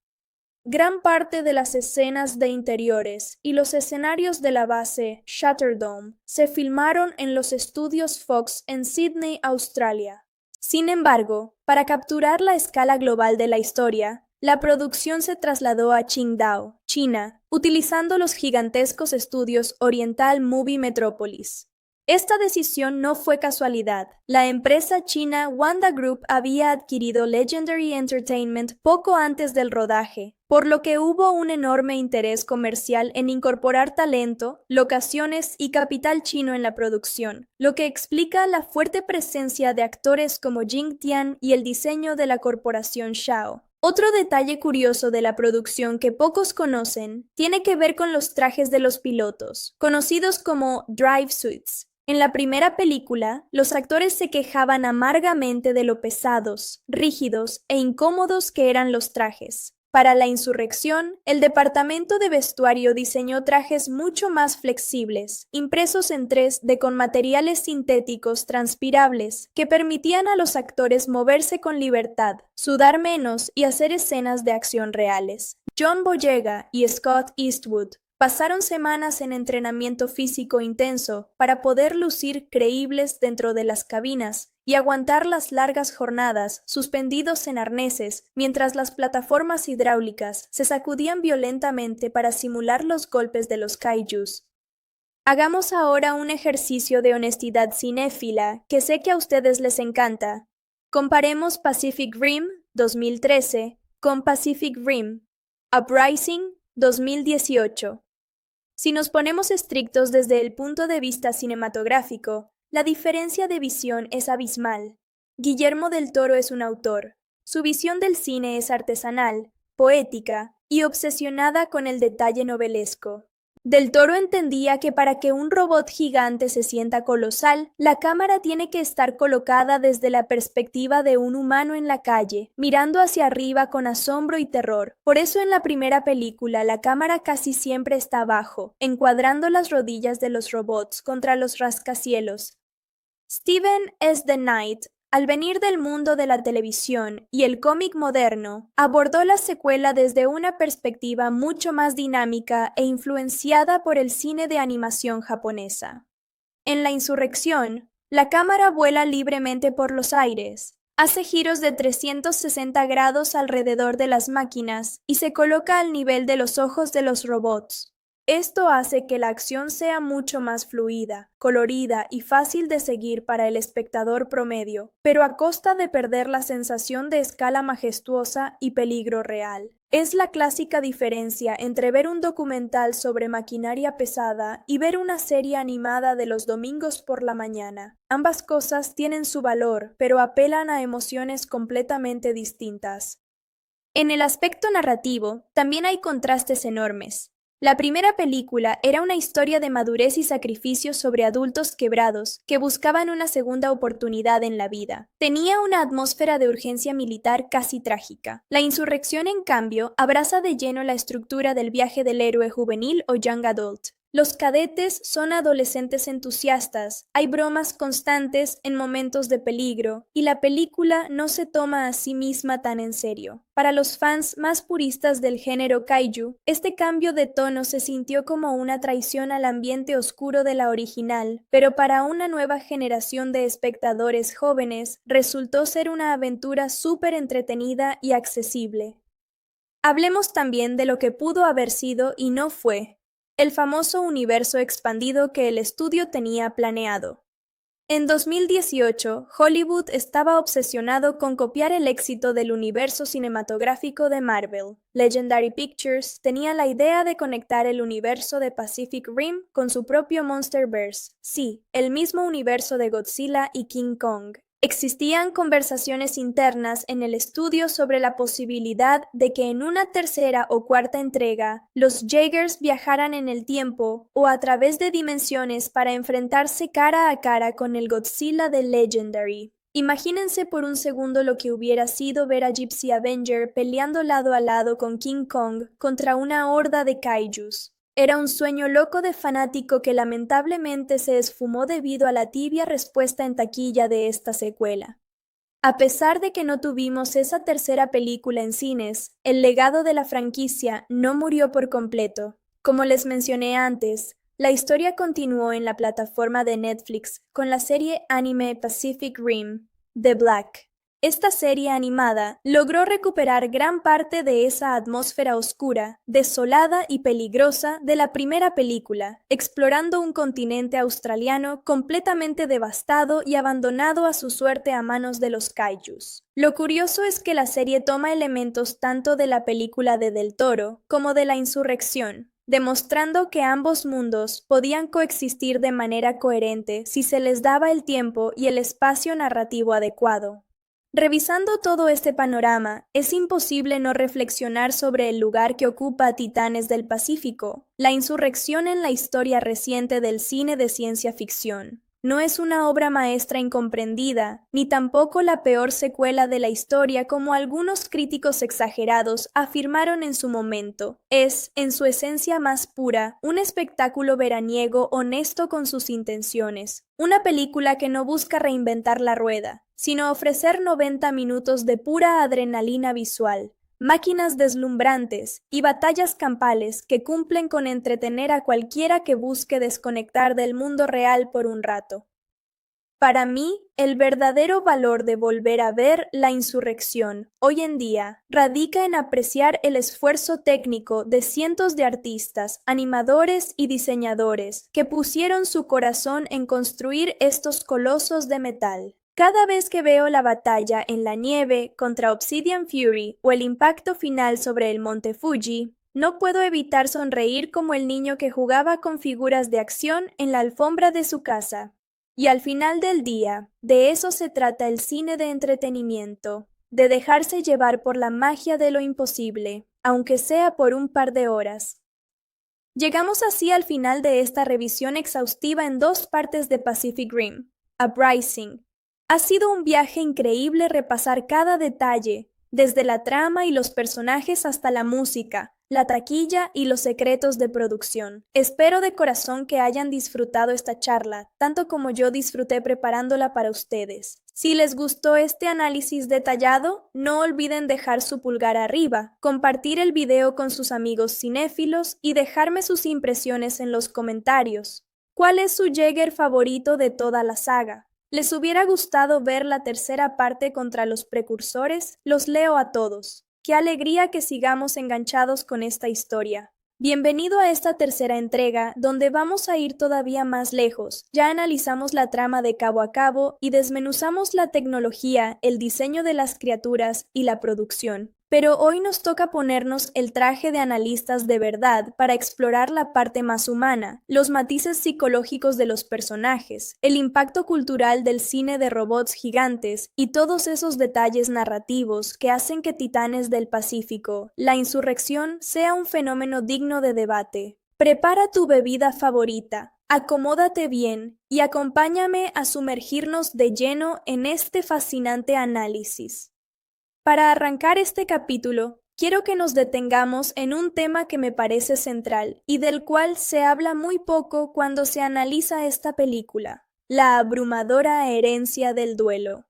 Gran parte de las escenas de interiores y los escenarios de la base Shatterdome se filmaron en los estudios Fox en Sydney, Australia. Sin embargo, para capturar la escala global de la historia, la producción se trasladó a Qingdao, China, utilizando los gigantescos estudios Oriental Movie Metropolis. Esta decisión no fue casualidad. La empresa china Wanda Group había adquirido Legendary Entertainment poco antes del rodaje, por lo que hubo un enorme interés comercial en incorporar talento, locaciones y capital chino en la producción, lo que explica la fuerte presencia de actores como Jing Tian y el diseño de la corporación Shao. Otro detalle curioso de la producción que pocos conocen tiene que ver con los trajes de los pilotos, conocidos como drive suits. En la primera película, los actores se quejaban amargamente de lo pesados, rígidos e incómodos que eran los trajes. Para la insurrección, el departamento de vestuario diseñó trajes mucho más flexibles, impresos en 3D con materiales sintéticos transpirables que permitían a los actores moverse con libertad, sudar menos y hacer escenas de acción reales. John Boyega y Scott Eastwood pasaron semanas en entrenamiento físico intenso para poder lucir creíbles dentro de las cabinas y aguantar las largas jornadas suspendidos en arneses mientras las plataformas hidráulicas se sacudían violentamente para simular los golpes de los kaijus. Hagamos ahora un ejercicio de honestidad cinéfila que sé que a ustedes les encanta. Comparemos Pacific Rim 2013 con Pacific Rim Uprising 2018. Si nos ponemos estrictos desde el punto de vista cinematográfico, la diferencia de visión es abismal. Guillermo del Toro es un autor. Su visión del cine es artesanal, poética y obsesionada con el detalle novelesco. Del Toro entendía que para que un robot gigante se sienta colosal, la cámara tiene que estar colocada desde la perspectiva de un humano en la calle, mirando hacia arriba con asombro y terror. Por eso en la primera película la cámara casi siempre está abajo, encuadrando las rodillas de los robots contra los rascacielos. Steven S. the Knight, al venir del mundo de la televisión y el cómic moderno, abordó la secuela desde una perspectiva mucho más dinámica e influenciada por el cine de animación japonesa. En La Insurrección, la cámara vuela libremente por los aires, hace giros de 360 grados alrededor de las máquinas y se coloca al nivel de los ojos de los robots. Esto hace que la acción sea mucho más fluida, colorida y fácil de seguir para el espectador promedio, pero a costa de perder la sensación de escala majestuosa y peligro real. Es la clásica diferencia entre ver un documental sobre maquinaria pesada y ver una serie animada de los domingos por la mañana. Ambas cosas tienen su valor, pero apelan a emociones completamente distintas. En el aspecto narrativo, también hay contrastes enormes. La primera película era una historia de madurez y sacrificio sobre adultos quebrados que buscaban una segunda oportunidad en la vida. Tenía una atmósfera de urgencia militar casi trágica. La Insurrección, en cambio, abraza de lleno la estructura del viaje del héroe juvenil o young adult. Los cadetes son adolescentes entusiastas, hay bromas constantes en momentos de peligro, y la película no se toma a sí misma tan en serio. Para los fans más puristas del género kaiju, este cambio de tono se sintió como una traición al ambiente oscuro de la original, pero para una nueva generación de espectadores jóvenes resultó ser una aventura súper entretenida y accesible. Hablemos también de lo que pudo haber sido y no fue. El famoso universo expandido que el estudio tenía planeado. En 2018, Hollywood estaba obsesionado con copiar el éxito del universo cinematográfico de Marvel. Legendary Pictures tenía la idea de conectar el universo de Pacific Rim con su propio Monsterverse, sí, el mismo universo de Godzilla y King Kong. Existían conversaciones internas en el estudio sobre la posibilidad de que en una tercera o cuarta entrega, los Jaegers viajaran en el tiempo o a través de dimensiones para enfrentarse cara a cara con el Godzilla de Legendary. Imagínense por un segundo lo que hubiera sido ver a Gypsy Avenger peleando lado a lado con King Kong contra una horda de kaijus. Era un sueño loco de fanático que lamentablemente se esfumó debido a la tibia respuesta en taquilla de esta secuela. A pesar de que no tuvimos esa tercera película en cines, el legado de la franquicia no murió por completo. Como les mencioné antes, la historia continuó en la plataforma de Netflix con la serie anime Pacific Rim, The Black. Esta serie animada logró recuperar gran parte de esa atmósfera oscura, desolada y peligrosa de la primera película, explorando un continente australiano completamente devastado y abandonado a su suerte a manos de los kaijus. Lo curioso es que la serie toma elementos tanto de la película de Del Toro como de La Insurrección, demostrando que ambos mundos podían coexistir de manera coherente si se les daba el tiempo y el espacio narrativo adecuado. Revisando todo este panorama, es imposible no reflexionar sobre el lugar que ocupa Titanes del Pacífico, la insurrección en la historia reciente del cine de ciencia ficción. No es una obra maestra incomprendida, ni tampoco la peor secuela de la historia como algunos críticos exagerados afirmaron en su momento. Es, en su esencia más pura, un espectáculo veraniego honesto con sus intenciones. Una película que no busca reinventar la rueda, sino ofrecer 90 minutos de pura adrenalina visual, máquinas deslumbrantes y batallas campales que cumplen con entretener a cualquiera que busque desconectar del mundo real por un rato. Para mí, el verdadero valor de volver a ver La Insurrección hoy en día radica en apreciar el esfuerzo técnico de cientos de artistas, animadores y diseñadores que pusieron su corazón en construir estos colosos de metal. Cada vez que veo la batalla en la nieve contra Obsidian Fury o el impacto final sobre el monte Fuji, no puedo evitar sonreír como el niño que jugaba con figuras de acción en la alfombra de su casa. Y al final del día, de eso se trata el cine de entretenimiento, de dejarse llevar por la magia de lo imposible, aunque sea por un par de horas. Llegamos así al final de esta revisión exhaustiva en dos partes de Pacific Rim, Uprising. Ha sido un viaje increíble repasar cada detalle, desde la trama y los personajes hasta la música, la taquilla y los secretos de producción. Espero de corazón que hayan disfrutado esta charla, tanto como yo disfruté preparándola para ustedes. Si les gustó este análisis detallado, no olviden dejar su pulgar arriba, compartir el video con sus amigos cinéfilos y dejarme sus impresiones en los comentarios. ¿Cuál es su Jäger favorito de toda la saga? ¿Les hubiera gustado ver la tercera parte contra los precursores? Los leo a todos. ¡Qué alegría que sigamos enganchados con esta historia! Bienvenido a esta tercera entrega, donde vamos a ir todavía más lejos. Ya analizamos la trama de cabo a cabo y desmenuzamos la tecnología, el diseño de las criaturas y la producción. Pero hoy nos toca ponernos el traje de analistas de verdad para explorar la parte más humana, los matices psicológicos de los personajes, el impacto cultural del cine de robots gigantes y todos esos detalles narrativos que hacen que Titanes del Pacífico, la insurrección, sea un fenómeno digno de debate. Prepara tu bebida favorita, acomódate bien y acompáñame a sumergirnos de lleno en este fascinante análisis. Para arrancar este capítulo, quiero que nos detengamos en un tema que me parece central y del cual se habla muy poco cuando se analiza esta película: la abrumadora herencia del duelo.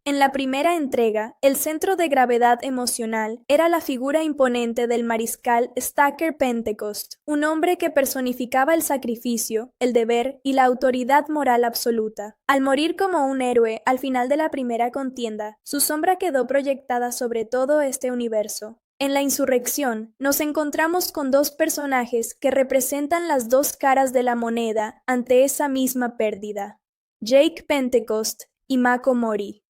En la primera entrega, el centro de gravedad emocional era la figura imponente del mariscal Stacker Pentecost, un hombre que personificaba el sacrificio, el deber y la autoridad moral absoluta. Al morir como un héroe al final de la primera contienda, su sombra quedó proyectada sobre todo este universo. En la insurrección, nos encontramos con dos personajes que representan las dos caras de la moneda ante esa misma pérdida: Jake Pentecost y Mako Mori.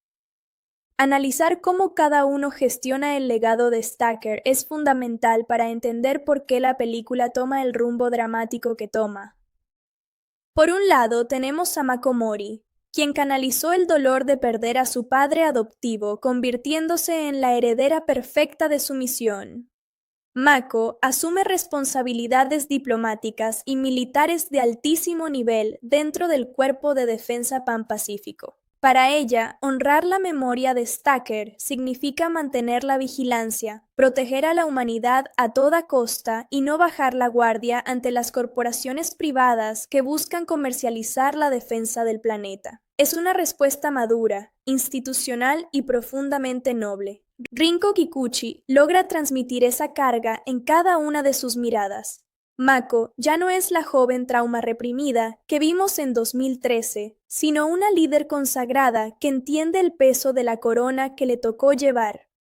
Analizar cómo cada uno gestiona el legado de Stacker es fundamental para entender por qué la película toma el rumbo dramático que toma. Por un lado tenemos a Mako Mori, quien canalizó el dolor de perder a su padre adoptivo, convirtiéndose en la heredera perfecta de su misión. Mako asume responsabilidades diplomáticas y militares de altísimo nivel dentro del Cuerpo de Defensa Pan-Pacífico. Para ella, honrar la memoria de Stacker significa mantener la vigilancia, proteger a la humanidad a toda costa y no bajar la guardia ante las corporaciones privadas que buscan comercializar la defensa del planeta. Es una respuesta madura, institucional y profundamente noble. Rinko Kikuchi logra transmitir esa carga en cada una de sus miradas. Mako ya no es la joven trauma reprimida que vimos en 2013, sino una líder consagrada que entiende el peso de la corona que le tocó llevar.